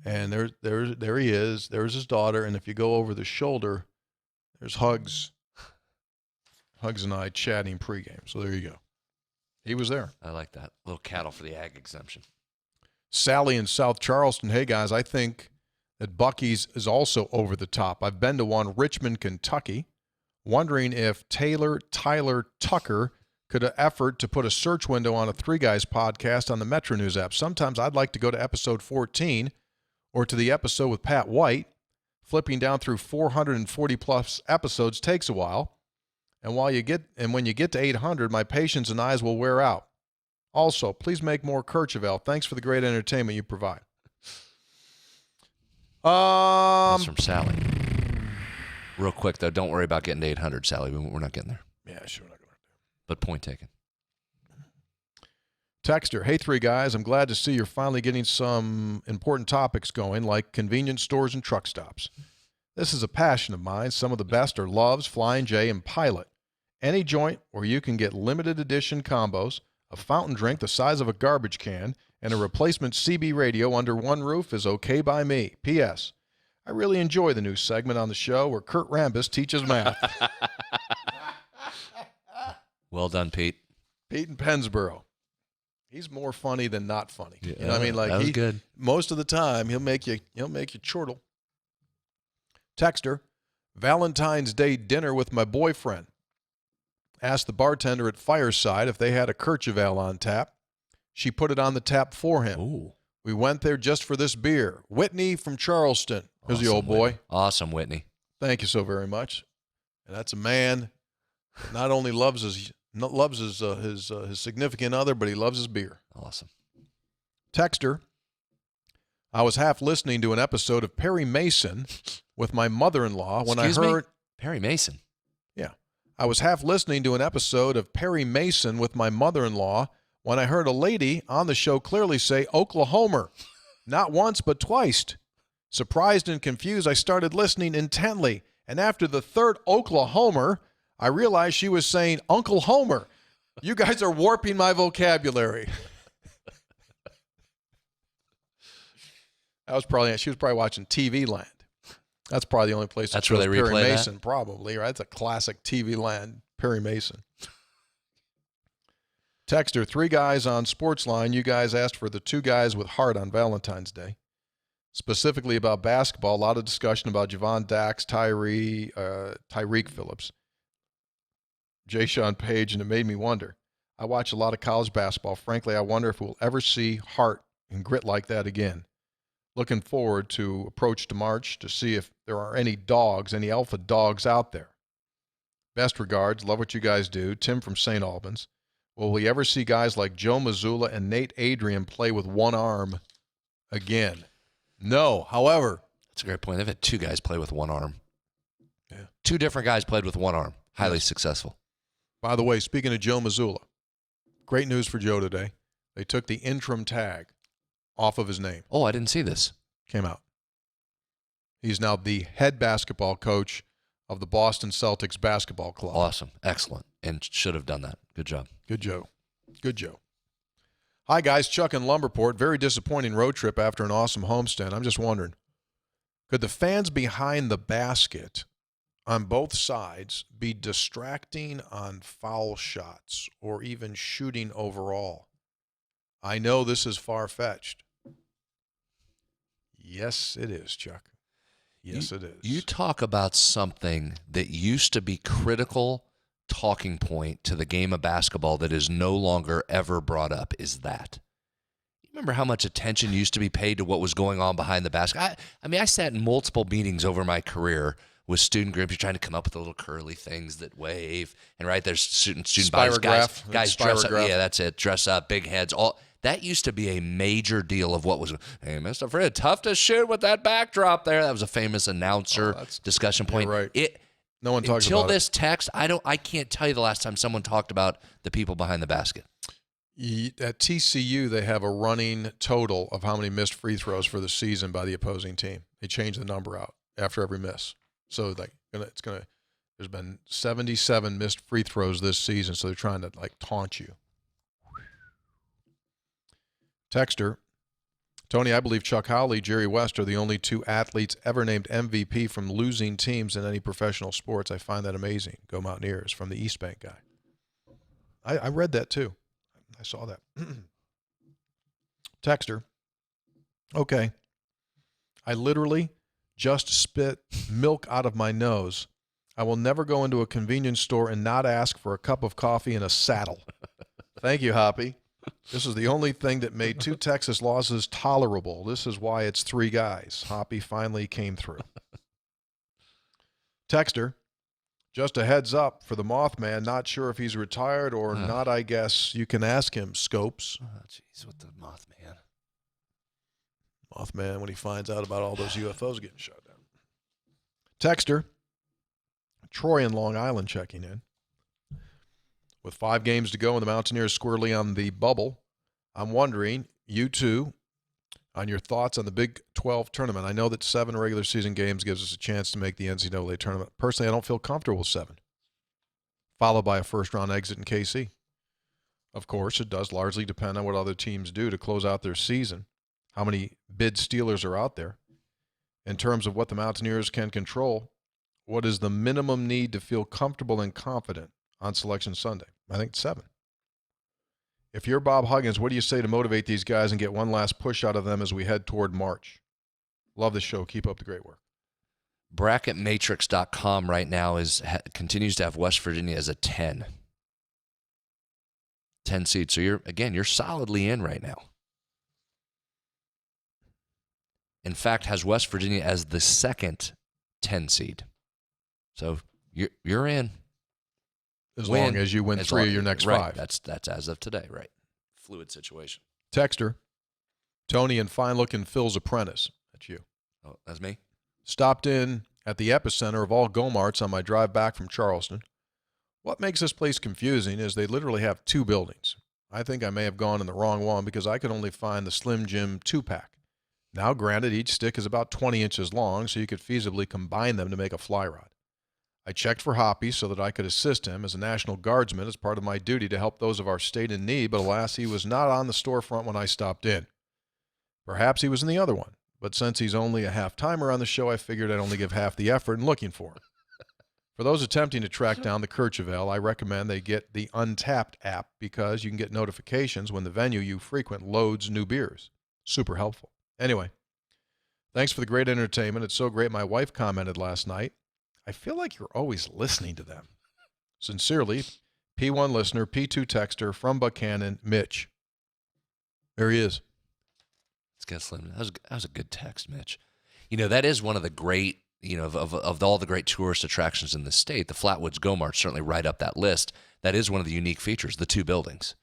and there he is. There's his daughter, and if you go over the shoulder, there's Hugs. Hugs and I chatting pregame. So there you go. He was there. I like that. Little cattle for the ag exemption. Sally in South Charleston. Hey, guys, I think that Buc-ee's is also over the top. I've been to one, Richmond, Kentucky, wondering if Tyler Tucker could effort to put a search window on a Three Guys podcast on the Metro News app. Sometimes I'd like to go to episode 14 or to the episode with Pat White. Flipping down through 440-plus episodes takes a while. And when you get to 800, my patience and eyes will wear out. Also, please make more Kercheval. Thanks for the great entertainment you provide. That's from Sally. Real quick, though, don't worry about getting to 800, Sally. We're not getting there. Yeah, sure. Not going to. But point taken. Texter, hey, Three Guys. I'm glad to see you're finally getting some important topics going, like convenience stores and truck stops. This is a passion of mine. Some of the best are Love's, Flying J, and Pilot. Any joint where you can get limited edition combos, a fountain drink the size of a garbage can, and a replacement CB radio under one roof is okay by me. P.S. I really enjoy the new segment on the show where Kurt Rambis teaches math. Well done, Pete. Pete in Pennsboro. He's more funny than not funny. Yeah, you know what I mean? Like that was good. Most of the time, he'll make you chortle. Texter, Valentine's Day dinner with my boyfriend. Asked the bartender at Fireside if they had a Kercheval on tap. She put it on the tap for him. Ooh. We went there just for this beer. Whitney from Charleston. Here's the old boy. Whitney. Awesome, Whitney. Thank you so very much. And that's a man that not only loves his significant other, but he loves his beer. Awesome. Texter, I was half listening to an episode of Perry Mason with my mother-in-law when Excuse I heard... me? Perry Mason? Yeah. I was half listening to an episode of Perry Mason with my mother-in-law when I heard a lady on the show clearly say Oklahoma. Not once, but twice. Surprised and confused, I started listening intently. And after the third Oklahoma, I realized she was saying Uncle Homer. You guys are warping my vocabulary. She was probably watching TV Land. That's probably the only place that's where they replay Perry that? Mason, probably, right? That's a classic TV Land, Perry Mason. Texter, 3 guys on Sportsline. You guys asked for the 2 guys with heart on Valentine's Day. Specifically about basketball, a lot of discussion about Javon Dax, Tyreek Phillips, Jaysean Page, and it made me wonder. I watch a lot of college basketball. Frankly, I wonder if we'll ever see heart and grit like that again. Looking forward to approach to March to see if there are any alpha dogs out there. Best regards. Love what you guys do. Tim from St. Albans. Will we ever see guys like Joe Mazzulla and Nate Adrian play with one arm again? No. However, that's a great point. They've had 2 guys play with one arm. Yeah. 2 different guys played with one arm. Highly successful. By the way, speaking of Joe Mazzulla, great news for Joe today. They took the interim tag off of his name. Oh, I didn't see this. Came out. He's now the head basketball coach of the Boston Celtics basketball club. Awesome. Excellent. And should have done that. Good job. Good Joe. Good Joe. Hi, guys. Chuck in Lumberport. Very disappointing road trip after an awesome homestand. I'm just wondering, could the fans behind the basket on both sides be distracting on foul shots or even shooting overall? I know this is far-fetched. Yes, it is, Chuck. Yes, it is. You talk about something that used to be critical talking point to the game of basketball that is no longer ever brought up is that. You remember how much attention used to be paid to what was going on behind the basket? I sat in multiple meetings over my career with student groups. You're trying to come up with the little curly things that wave. And right there's student bodies, guys dress up. Yeah, that's it. Dress up, big heads. All that used to be a major deal of what was, hey, Mr. Fred, tough to shoot with that backdrop there. That was a famous announcer discussion point. Right. No one talks until about this text. I can't tell you the last time someone talked about the people behind the basket. At TCU, they have a running total of how many missed free throws for the season by the opposing team. They change the number out after every miss. So there's been 77 missed free throws this season, so they're trying to taunt you. Texter, Tony, I believe Chuck Howley, Jerry West are the only 2 athletes ever named MVP from losing teams in any professional sports. I find that amazing. Go Mountaineers, from the East Bank guy. I read that too. I saw that. Texter, okay. I literally just spit milk out of my nose. I will never go into a convenience store and not ask for a cup of coffee and a saddle. Thank you, Hoppy. This is the only thing that made 2 Texas losses tolerable. This is why it's 3 guys. Hoppy finally came through. Texter, just a heads up for the Mothman. Not sure if he's retired or not, I guess. You can ask him, Scopes. Oh, jeez, what the Mothman? Mothman, when he finds out about all those UFOs getting shot down. Texter, Troy in Long Island checking in. With 5 games to go and the Mountaineers squarely on the bubble, I'm wondering, you two, on your thoughts on the Big 12 tournament. I know that 7 regular season games gives us a chance to make the NCAA tournament. Personally, I don't feel comfortable with 7, followed by a first-round exit in KC. Of course, it does largely depend on what other teams do to close out their season, how many bid stealers are out there. In terms of what the Mountaineers can control, what is the minimum need to feel comfortable and confident on Selection Sunday? I think 7. If you're Bob Huggins, what do you say to motivate these guys and get one last push out of them as we head toward March? Love the show. Keep up the great work. BracketMatrix.com right now continues to have West Virginia as a 10 seed. So you're solidly in right now. In fact, has West Virginia as the second 10 seed. So you're in. As long as you win 3 of your next 5. That's as of today, right? Fluid situation. Texter, Tony and fine-looking Phil's apprentice. That's you. Oh, that's me? Stopped in at the epicenter of all Go-Marts on my drive back from Charleston. What makes this place confusing is they literally have 2 buildings. I think I may have gone in the wrong one because I could only find the Slim Jim 2-pack. Now, granted, each stick is about 20 inches long, so you could feasibly combine them to make a fly rod. I checked for Hoppy so that I could assist him as a National Guardsman as part of my duty to help those of our state in need, but alas, he was not on the storefront when I stopped in. Perhaps he was in the other one, but since he's only a half-timer on the show, I figured I'd only give half the effort in looking for him. For those attempting to track down the Kercheval, I recommend they get the Untapped app because you can get notifications when the venue you frequent loads new beers. Super helpful. Anyway, thanks for the great entertainment. It's so great my wife commented last night, I feel like you're always listening to them. Sincerely, P1 listener, P2 texter from Buchanan, Mitch. There he is. It's got Slim. That was a good text, Mitch. You know, that is one of the great, you know, of all the great tourist attractions in the state. The Flatwoods Go-Mart certainly right up that list. That is one of the unique features, the 2 buildings.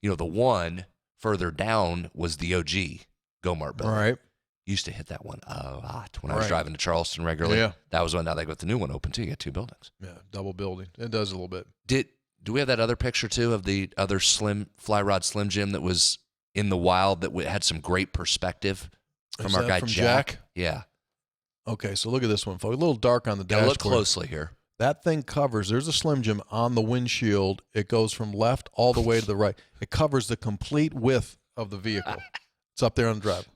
You know, the one further down was the OG Go-Mart building. All right. Used to hit that one a lot when I was driving to Charleston regularly. Yeah. That was one. Now they got the new one open too. You got 2 buildings. Yeah, double building. It does a little bit. Do we have that other picture too of the other fly rod Slim Jim that was in the wild that had some great perspective from our guy Jack? Yeah. Okay, so look at this one, folks. A little dark on the dashboard. Look closely here. That thing covers, there's a Slim Jim on the windshield. It goes from left all the way to the right. It covers the complete width of the vehicle. It's up there on the drive.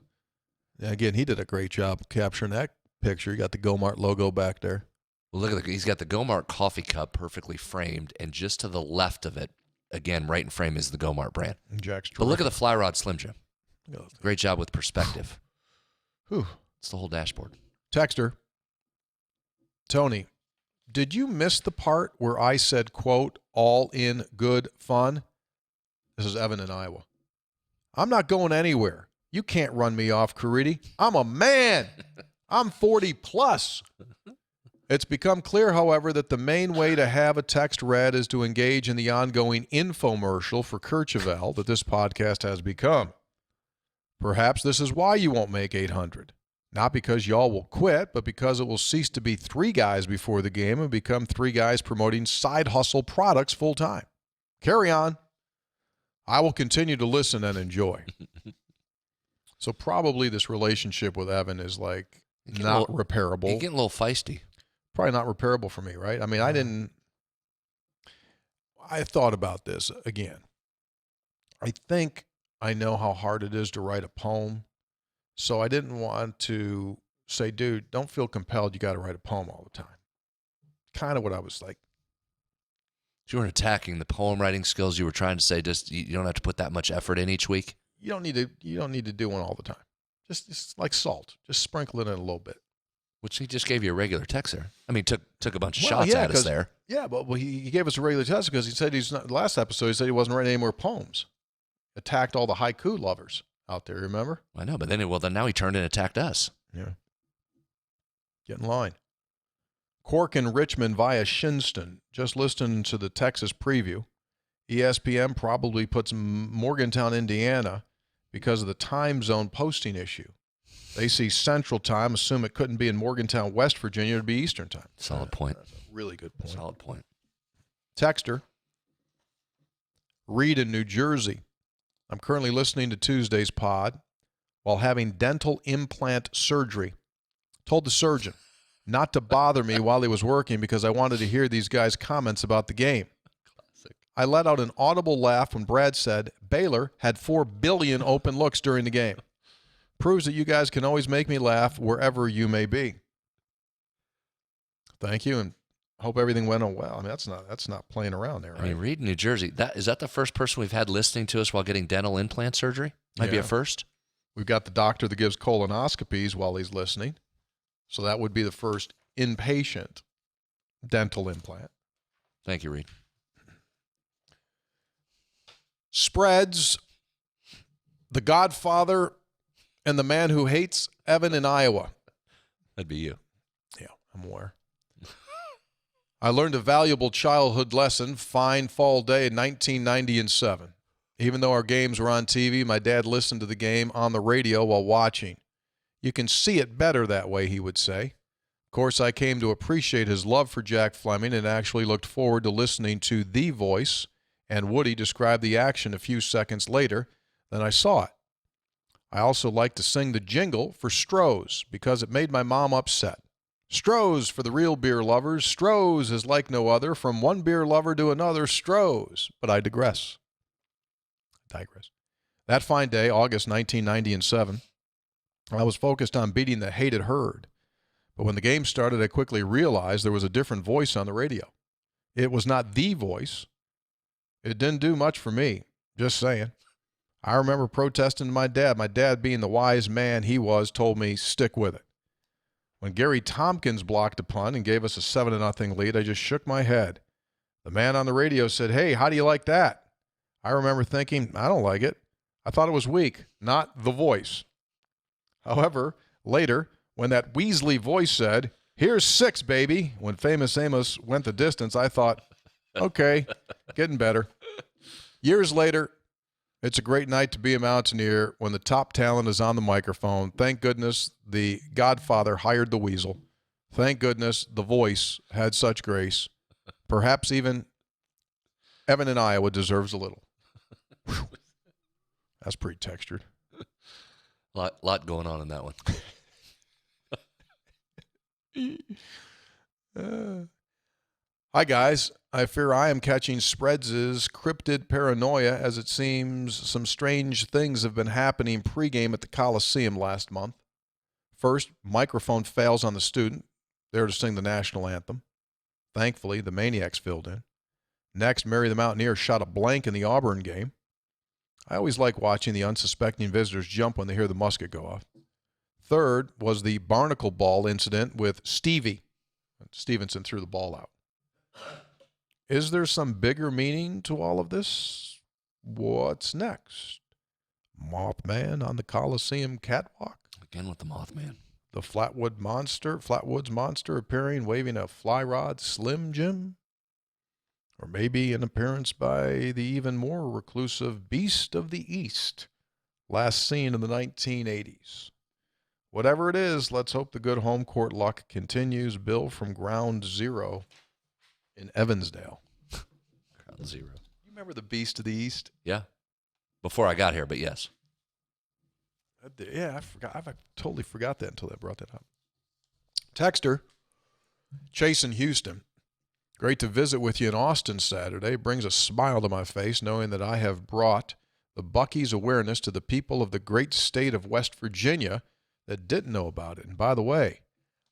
Yeah, again, he did a great job capturing that picture. You got the Go-Mart logo back there. Well, look at he's got the Go-Mart coffee cup perfectly framed, and just to the left of it, again, right in frame is the Go-Mart brand. Jack's but look at the fly rod Slim Jim. Oh, great job with perspective. Whew. It's the whole dashboard. Texter, Tony, did you miss the part where I said, quote, all in good fun? This is Evan in Iowa. I'm not going anywhere. You can't run me off, Caridi. I'm a man. I'm 40 plus. It's become clear, however, that the main way to have a text read is to engage in the ongoing infomercial for Kercheval that this podcast has become. Perhaps this is why you won't make 800. Not because y'all will quit, but because it will cease to be 3 guys before the game and become 3 guys promoting side hustle products full time. Carry on. I will continue to listen and enjoy. So probably this relationship with Evan is like not repairable. You're getting a little feisty. Probably not repairable for me, right? I mean, I thought about this again. I think I know how hard it is to write a poem. So I didn't want to say, dude, don't feel compelled. You got to write a poem all the time. Kind of what I was like. You weren't attacking the poem writing skills. You were trying to say just you don't have to put that much effort in each week. You don't need to do one all the time. Just like salt. Just sprinkle it in a little bit. Which he just gave you a regular texter. I mean, took a bunch of shots at us there. Yeah, but he gave us a regular text because he said last episode he said he wasn't writing any more poems. Attacked all the haiku lovers out there, remember? I know, but then now he turned and attacked us. Yeah. Get in line. Cork and Richmond via Shinston. Just listening to the Texas preview. ESPN probably puts Morgantown, Indiana because of the time zone posting issue. They see Central Time, assume it couldn't be in Morgantown, West Virginia, it would be Eastern Time. Solid point. That's a really good point. Solid point. Texter. Reed in New Jersey. I'm currently listening to Tuesday's pod while having dental implant surgery. Told the surgeon not to bother me while he was working because I wanted to hear these guys' comments about the game. Classic. I let out an audible laugh when Brad said Baylor had 4 billion open looks during the game. Proves that you guys can always make me laugh wherever you may be. Thank you, and hope everything went on well. I mean, that's not playing around there, right? I mean, Reed, New Jersey. Is that the first person we've had listening to us while getting dental implant surgery? Might be a first. We've got the doctor that gives colonoscopies while he's listening, so that would be the first inpatient dental implant. Thank you, Reed. Spreads, the Godfather, and the man who hates Evan in Iowa. That'd be you. Yeah, I'm aware. I learned a valuable childhood lesson, fine fall day in 1990 and 7. Even though our games were on TV, my dad listened to the game on the radio while watching. You can see it better that way, he would say. Of course, I came to appreciate his love for Jack Fleming and actually looked forward to listening to The Voice and Woody describe the action a few seconds later than I saw it. I also liked to sing the jingle for Stroh's because it made my mom upset. Stroh's for the real beer lovers. Stroh's is like no other. From one beer lover to another, Stroh's. But I digress. That fine day, August 1997, I was focused on beating the hated Herd. But when the game started, I quickly realized there was a different voice on the radio. It was not The Voice. It didn't do much for me. Just saying. I remember protesting to my dad. My dad, being the wise man he was, told me, stick with it. When Gary Tompkins blocked a punt and gave us a 7-0 lead, I just shook my head. The man on the radio said, hey, how do you like that? I remember thinking, I don't like it. I thought it was weak, not the voice. However, later, when that Weasley voice said, here's 6, baby, when Famous Amos went the distance, I thought, okay, getting better. Years later, it's a great night to be a Mountaineer when the top talent is on the microphone. Thank goodness the Godfather hired the Weasel. Thank goodness the voice had such grace. Perhaps even Evan in Iowa deserves a little. Whew. That's pretty textured. Lot going on in that one. Hi, guys. I fear I am catching Spreads' cryptid paranoia, as it seems some strange things have been happening pregame at the Coliseum last month. First, microphone fails on the student, there to sing the national anthem. Thankfully, the Maniacs filled in. Next, Mary the Mountaineer shot a blank in the Auburn game. I always like watching the unsuspecting visitors jump when they hear the musket go off. Third was the barnacle ball incident with Stevie. Stevenson threw the ball out. Is there some bigger meaning to all of this? What's next? Mothman on the Coliseum catwalk? Again with the Mothman. The Flatwoods Monster appearing, waving a fly rod, Slim Jim? Or maybe an appearance by the even more reclusive Beast of the East, last seen in the 1980s. Whatever it is, let's hope the good home court luck continues. Bill from Ground Zero in Evansdale. Ground Zero. You remember the Beast of the East? Yeah. Before I got here, but yes. Yeah, I forgot. I totally forgot that until they brought that up. Texter, Chase in Houston. Great to visit with you in Austin Saturday. Brings a smile to my face knowing that I have brought the Buc-ee's awareness to the people of the great state of West Virginia that didn't know about it. And by the way,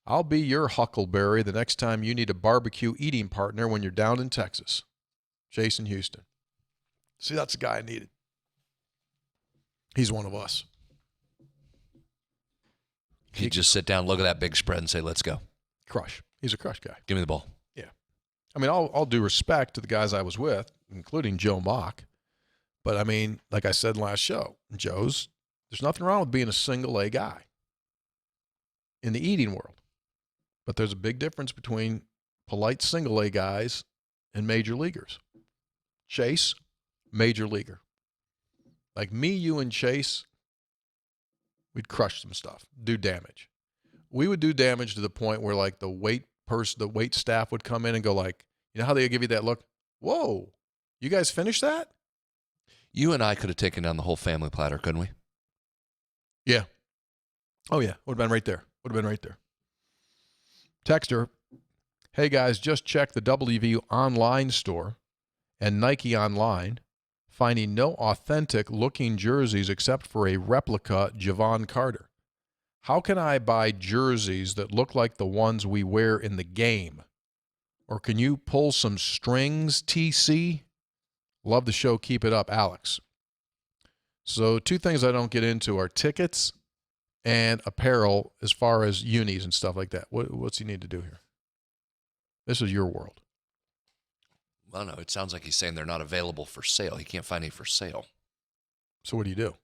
I'll be your huckleberry the next time you need a barbecue eating partner when you're down in Texas. Chase in Houston. See, that's the guy I needed. He's one of us. He'd just sit down, look at that big spread, and say, let's go. Crush. He's a crush guy. Give me the ball. Yeah. I mean, all due respect to the guys I was with, including Joe Mock. But, I mean, like I said last show, Joe's, there's nothing wrong with being a single-A guy in the eating world. But there's a big difference between polite single-A guys and major leaguers. Chase, major leaguer. Like me, you, and Chase, we'd crush some stuff, do damage. We would do damage to the point where, like, the wait staff would come in and go, like, you know how they give you that look? Whoa, you guys finished that? You and I could have taken down the whole family platter, couldn't we? Yeah. Oh, yeah. Would have been right there. Texter, hey, guys, just check the WVU online store and Nike online, finding no authentic-looking jerseys except for a replica Javon Carter. How can I buy jerseys that look like the ones we wear in the game? Or can you pull some strings, TC? Love the show. Keep it up, Alex. So 2 things I don't get into are tickets and apparel as far as unis and stuff like that. What's he need to do here? This is your world. Well, no, it sounds like he's saying they're not available for sale. He can't find any for sale. So what do you do?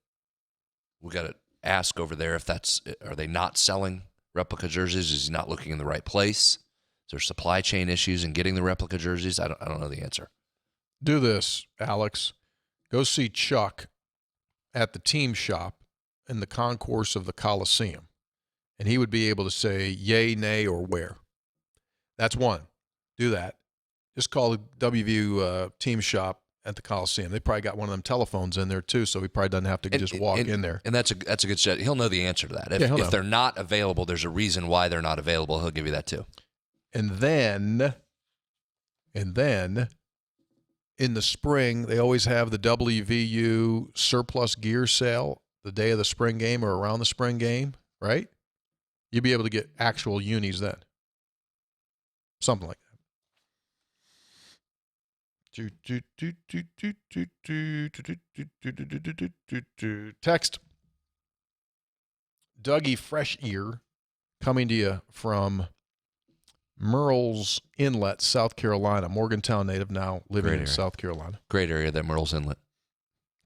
We got to ask over there if are they not selling replica jerseys? Is he not looking in the right place? Is there supply chain issues in getting the replica jerseys? I don't know the answer. Do this, Alex. Go see Chuck at the team shop in the concourse of the Coliseum, and he would be able to say yay, nay, or where. That's one. Do that. Just call the WVU team shop at the Coliseum. They probably got one of them telephones in there too, so he probably doesn't have to just walk in there. And that's a good set. He'll know the answer to that. If they're not available, there's a reason why they're not available. He'll give you that too. And then in the spring, they always have the WVU surplus gear sale the day of the spring game or around the spring game, right? You'll be able to get actual unis then. Something like that. Text Dougie Fresh Ear coming to you from Murrells Inlet, South Carolina. Morgantown native, now living in South Carolina. Great area, that Murrells Inlet.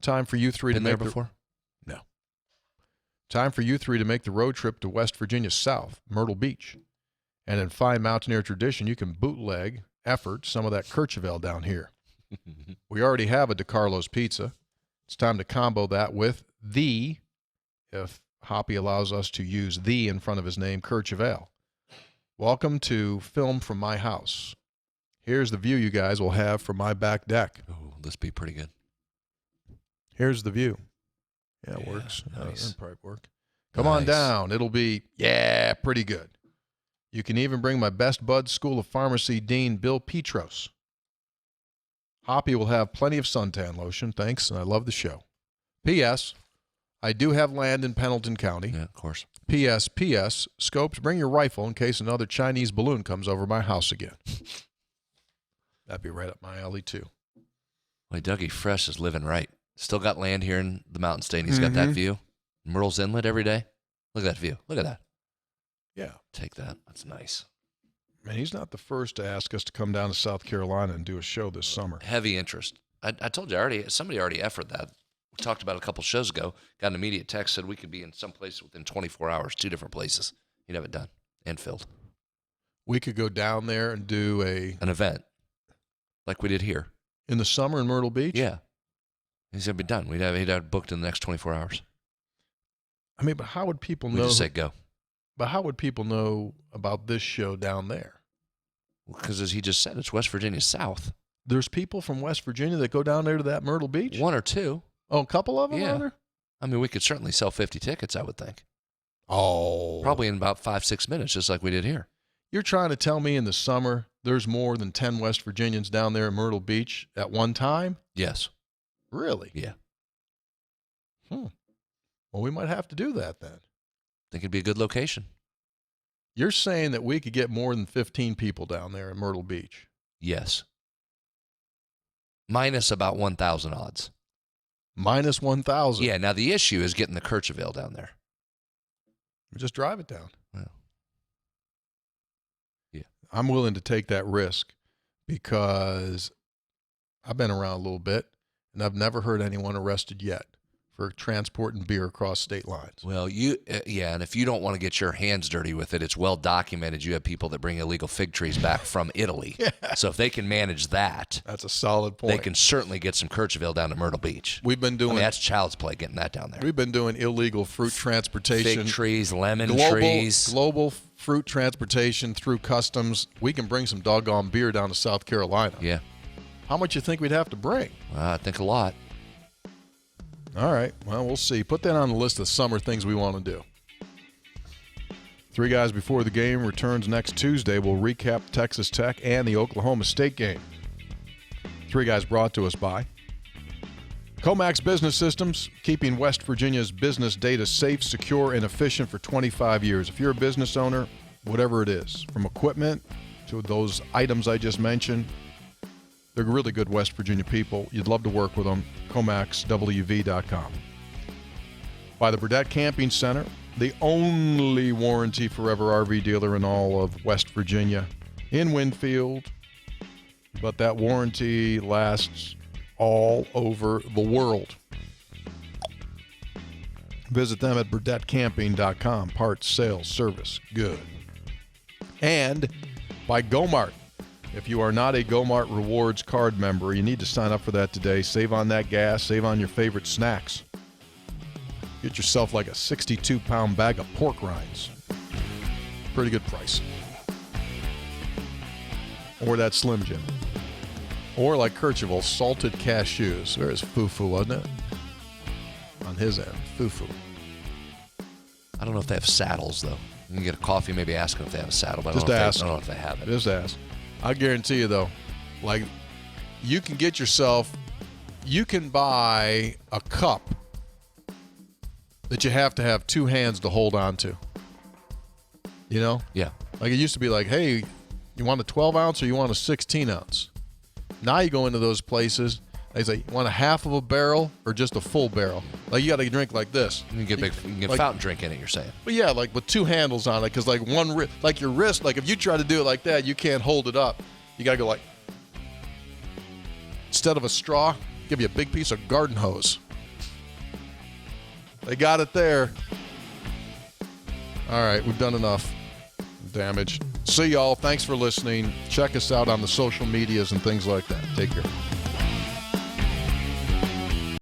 Time for you three to make there before? No. Time for you three to make the road trip to West Virginia South, Myrtle Beach. And in fine Mountaineer tradition, you can bootleg some of that Courchevel down here. We already have a DeCarlo's pizza. It's time to combo that with if Hoppy allows us to use in front of his name, Courchevel. Welcome to Film from My House. Here's the view you guys will have from my back deck. Oh, this be pretty good. Here's the view. Yeah, it works. Nice. That'll probably work. Come on down. It'll be, pretty good. You can even bring my best bud School of Pharmacy Dean, Bill Petros. Hoppy will have plenty of suntan lotion, thanks, and I love the show. P.S. I do have land in Pendleton County. Yeah, of course. P.S. Scopes, bring your rifle in case another Chinese balloon comes over my house again. That'd be right up my alley, too. Well, Dougie Fresh is living right. Still got land here in the Mountain State, and he's got that view. Myrtle's Inlet every day. Look at that view. Look at that. Yeah. Take that. That's nice. Man, he's not the first to ask us to come down to South Carolina and do a show this summer. Heavy interest. I told you somebody already offered that. We talked about it a couple shows ago. Got an immediate text, said we could be in some place within 24 hours, 2 different places. He'd have it done and filled. We could go down there and do an event like we did here. In the summer in Myrtle Beach? Yeah. He's going to be done. He'd have it booked in the next 24 hours. I mean, but how would people know? We just say go. But how would people know about this show down there? Because as he just said, it's West Virginia South. There's people from West Virginia that go down there to that Myrtle Beach? 1 or 2. Oh, a couple of them are there? I mean, we could certainly sell 50 tickets, I would think. Oh. Probably in about 5-6 minutes, just like we did here. You're trying to tell me in the summer there's more than 10 West Virginians down there in Myrtle Beach at one time? Yes. Really? Yeah. Well, we might have to do that then. Think it'd be a good location. You're saying that we could get more than 15 people down there in Myrtle Beach? Yes. Minus about 1,000 odds. Minus 1,000? Yeah, now the issue is getting the Courchevel down there. Just drive it down. Well, yeah. I'm willing to take that risk because I've been around a little bit, and I've never heard anyone arrested yet for transporting beer across state lines. Well, and if you don't want to get your hands dirty with it, it's well documented. You have people that bring illegal fig trees back from Italy. Yeah. So if they can manage that, that's a solid point. They can certainly get some Courchevel down to Myrtle Beach. We've been doing that's child's play getting that down there. We've been doing illegal fruit transportation, fig trees, lemon trees, global fruit transportation through customs. We can bring some doggone beer down to South Carolina. Yeah. How much you think we'd have to bring? I think a lot. All right. Well, we'll see. Put that on the list of summer things we want to do. 3 Guys Before the Game returns next Tuesday. We'll recap Texas Tech and the Oklahoma State game. 3 Guys brought to us by Comax Business Systems, keeping West Virginia's business data safe, secure, and efficient for 25 years. If you're a business owner, whatever it is, from equipment to those items I just mentioned, they're really good West Virginia people. You'd love to work with them. ComaxWV.com. By the Burdett Camping Center, the only warranty forever RV dealer in all of West Virginia, in Winfield. But that warranty lasts all over the world. Visit them at BurdettCamping.com. Parts, sales, service, good. And by Gomart. If you are not a GoMart Rewards card member, you need to sign up for that today. Save on that gas. Save on your favorite snacks. Get yourself like a 62-pound bag of pork rinds. Pretty good price. Or that Slim Jim. Or like Kercheval, salted cashews. There's foo-foo, wasn't it? On his end, foo-foo. I don't know if they have saddles, though. You can get a coffee, maybe ask them if they have a saddle, but I Just don't ask. know if they have it. Just ask. I guarantee you, though, like, you can get yourself, you can buy a cup that you have to have two hands to hold on to. You know? Yeah. Like, it used to be like, hey, you want a 12-ounce or you want a 16-ounce? Now you go into those places, they say, you want a half of a barrel or just a full barrel? Like, you got to drink like this. You can get like, fountain drink in it, you're saying. But yeah, like with two handles on it, because like like your wrist, like if you try to do it like that, you can't hold it up. You got to go like, instead of a straw, give you a big piece of garden hose. They got it there. All right, we've done enough damage. See y'all. Thanks for listening. Check us out on the social medias and things like that. Take care.